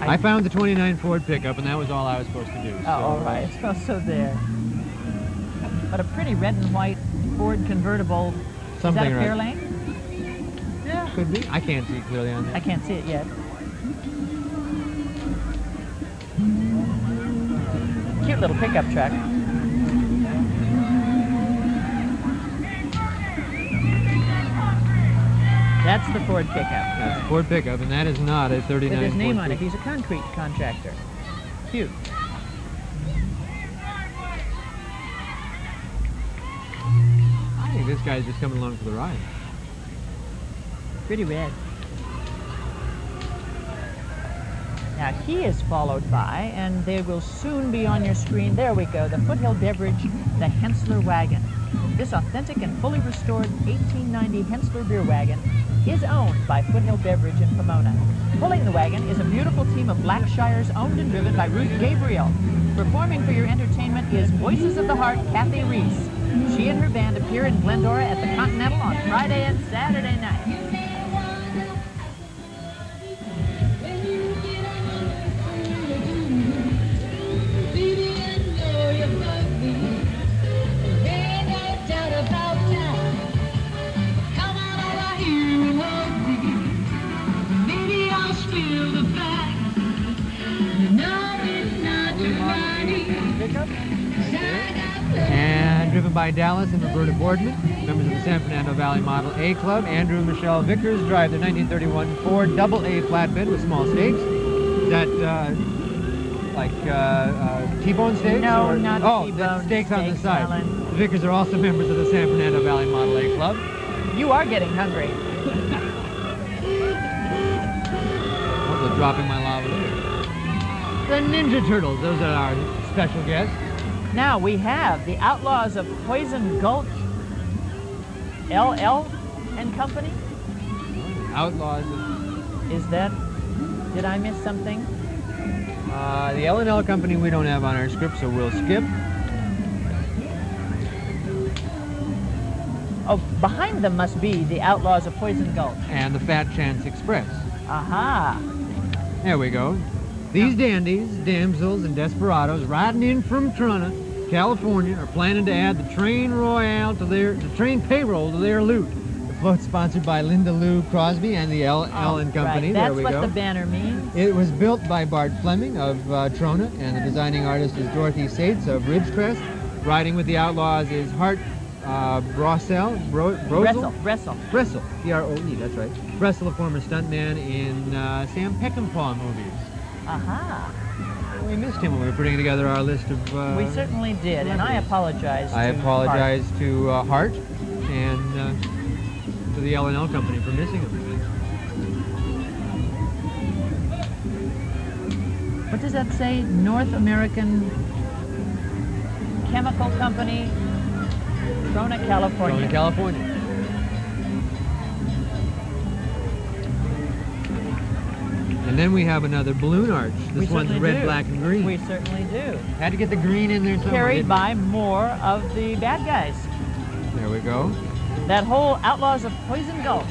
Speaker 2: I found the 29 Ford pickup, and that was all I was supposed to do.
Speaker 1: Oh, all right. So there. But a pretty red and white Ford convertible.
Speaker 2: Something
Speaker 1: Is that a
Speaker 2: right.
Speaker 1: Fairlane?
Speaker 2: Yeah, could be. I can't see clearly on
Speaker 1: I
Speaker 2: that.
Speaker 1: can't see it yet. Cute little pickup truck. That's the Ford pickup.
Speaker 2: That's a Ford pickup, and that is not a 39
Speaker 1: With his name
Speaker 2: Ford
Speaker 1: on it.
Speaker 2: pickup.
Speaker 1: He's a concrete contractor. Cute.
Speaker 2: I think this guy's just coming along for the ride.
Speaker 1: Pretty red. Now he is followed by, and they will soon be on your screen. There we go, the Foothill Beverage, the Hensler Wagon. This authentic and fully restored 1890 Hensler beer wagon is owned by Foothill Beverage in Pomona. Pulling the wagon is a beautiful team of Blackshires owned and driven by Ruth Gabriel. Performing for your entertainment is Voices of the Heart, Kathy Reese. She and her band appear in Glendora at the Continental on Friday and Saturday night.
Speaker 2: And driven by Dallas and Roberta Boardman, members of the San Fernando Valley Model A Club. Andrew and Michelle Vickers drive the 1931 Ford Double-A flatbed with small stakes. Is that like T-bone steaks?
Speaker 1: No,
Speaker 2: or?
Speaker 1: not
Speaker 2: Oh,
Speaker 1: T-bone
Speaker 2: that's steaks on the
Speaker 1: steaks,
Speaker 2: side.
Speaker 1: Alan.
Speaker 2: The Vickers are also members of the San Fernando Valley Model A Club.
Speaker 1: You are getting hungry.
Speaker 2: Oh, they're dropping my lava. The Ninja Turtles, those are our special guests.
Speaker 1: Now we have the Outlaws of Poison Gulch, LL and Company.
Speaker 2: Outlaws of...
Speaker 1: Is that Did I miss something?
Speaker 2: The L&L Company we don't have on our script, so we'll skip.
Speaker 1: Oh, behind them must be the Outlaws of Poison Gulch.
Speaker 2: And the Fat Chance Express.
Speaker 1: Aha.
Speaker 2: There we go. These dandies, damsels, and desperados riding in from Trona, California, are planning to add the train train payroll to their loot. The float's sponsored by Linda Lou Crosby and the L&L Company.
Speaker 1: Right.
Speaker 2: There
Speaker 1: That's
Speaker 2: we
Speaker 1: what
Speaker 2: go.
Speaker 1: the banner means.
Speaker 2: It was built by Bart Fleming of Trona, and the designing artist is Dorothy Sates of Ridgecrest. Riding with the Outlaws is Hart Bressel,
Speaker 1: Bressel.
Speaker 2: P-R-O-E, that's right. Bressel, a former stuntman in Sam Peckinpah movies.
Speaker 1: Aha.
Speaker 2: We missed him when we were putting together our list of
Speaker 1: We certainly did, and I apologize
Speaker 2: I
Speaker 1: to
Speaker 2: apologize to Hart and to the L&L Company for missing him.
Speaker 1: What does that say? North American Chemical Company, Trona, California.
Speaker 2: Trona, California. And then we have another balloon arch. This one's red, black, and green.
Speaker 1: We certainly do.
Speaker 2: Had to get the green in there somewhere.
Speaker 1: Carried by more of the bad guys.
Speaker 2: There we go.
Speaker 1: That whole Outlaws of Poison Gulch.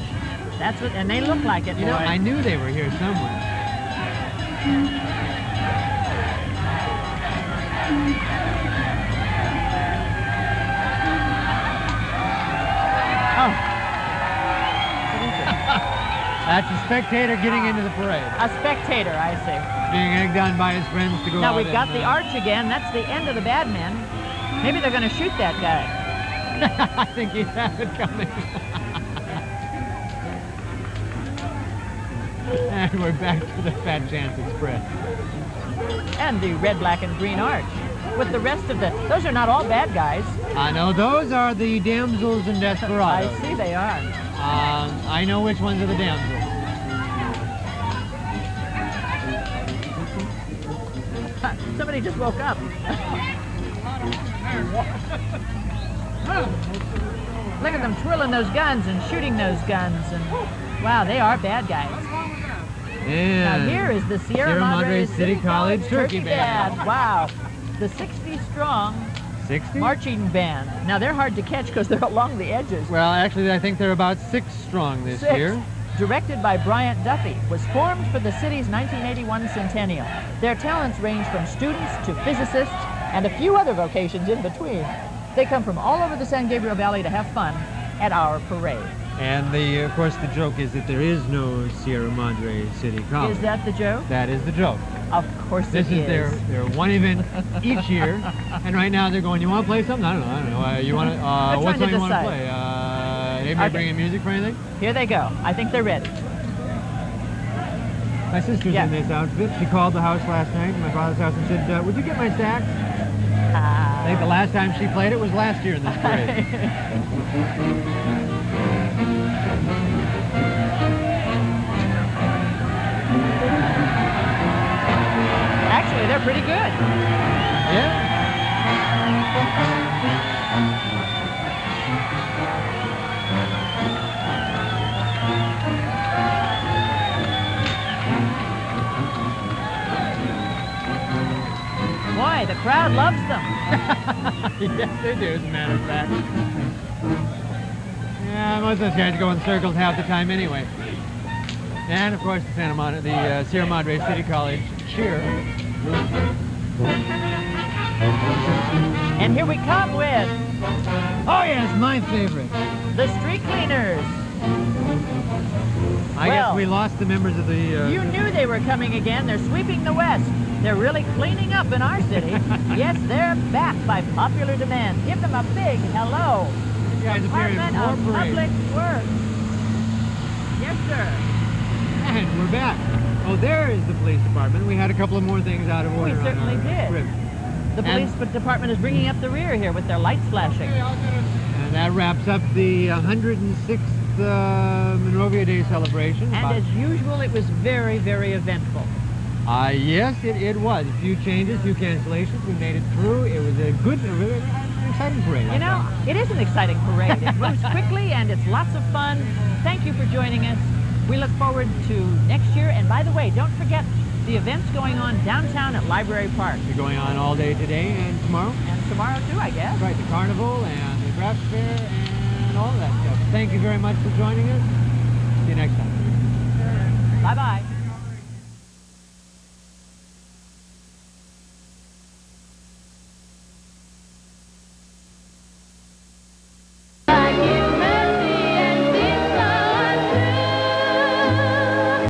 Speaker 1: That's what, and they look like it,
Speaker 2: You know, I knew they were here somewhere.
Speaker 1: Oh. What is it?
Speaker 2: That's a spectator getting into the parade.
Speaker 1: A spectator, I see.
Speaker 2: Being egged on by his friends to go
Speaker 1: Now
Speaker 2: out
Speaker 1: we've got
Speaker 2: and,
Speaker 1: the arch again. That's the end of the bad men. Maybe they're going to shoot that guy.
Speaker 2: I think he has it coming. And we're back to the Fat Chance Express.
Speaker 1: And the red, black, and green arch. With the rest of the... Those are not all bad guys.
Speaker 2: I know those are the damsels and desperados.
Speaker 1: I see they are.
Speaker 2: I know which ones are the damsels.
Speaker 1: Somebody just woke up. Look at them twirling those guns and shooting those guns. And wow, they are bad guys.
Speaker 2: And
Speaker 1: Now here is the Sierra Madre
Speaker 2: City College Turkey Band.
Speaker 1: Wow, the 60-strong
Speaker 2: 60?
Speaker 1: marching band. Now they're hard to catch because they're along the edges.
Speaker 2: Well, actually, I think they're about 6 strong this year.
Speaker 1: Directed by Bryant Duffy, was formed for the city's 1981 centennial. Their talents range from students to physicists and a few other vocations in between. They come from all over the San Gabriel Valley to have fun at our parade.
Speaker 2: And of course, the joke is that there is no Sierra Madre City College.
Speaker 1: Is that the joke?
Speaker 2: That is the joke.
Speaker 1: Of course
Speaker 2: This
Speaker 1: it
Speaker 2: is their one event each year, and right now they're going, you want to play something? I don't know. You want to, what song you want to play? Anybody bringing music for anything?
Speaker 1: Here they go. I think they're ready.
Speaker 2: My sister's in this outfit. She called the house last night, my father's house, and said, would you get my sax? I think the last time she played it was last year in this parade.
Speaker 1: Actually, they're pretty good.
Speaker 2: Yeah?
Speaker 1: Boy, the crowd loves them.
Speaker 2: Yes, they do, as a matter of fact. Yeah, most of those guys go in circles half the time anyway. And of course, the Sierra Madre City College cheer.
Speaker 1: And here we come with...
Speaker 2: Oh yes, my favorite.
Speaker 1: The Street Cleaners.
Speaker 2: I guess we lost the members of the...
Speaker 1: You knew they were coming again. They're sweeping the West. They're really cleaning up in our city. Yes, they're back by popular demand. Give them a big hello.
Speaker 2: You guys
Speaker 1: Department of Public Works. Yes, sir.
Speaker 2: And we're back. Oh, there is the police department. We had a couple of more things out of order.
Speaker 1: We certainly did.
Speaker 2: Script.
Speaker 1: The police department is bringing up the rear here with their lights flashing.
Speaker 2: And that wraps up the 106th Monrovia Day celebration.
Speaker 1: And as usual, it was very, very eventful.
Speaker 2: Yes, it was. A few changes, a few cancellations. We made it through. It was a good, really exciting parade.
Speaker 1: You know, it is an exciting parade. It moves quickly and it's lots of fun. Thank you for joining us. We look forward to next year. And by the way, don't forget the events going on downtown at Library Park.
Speaker 2: They're going on all day today and tomorrow.
Speaker 1: And tomorrow too, I guess.
Speaker 2: That's right, the carnival and the craft fair and all that stuff. Thank you very much for joining us. See you next time.
Speaker 1: Bye-bye.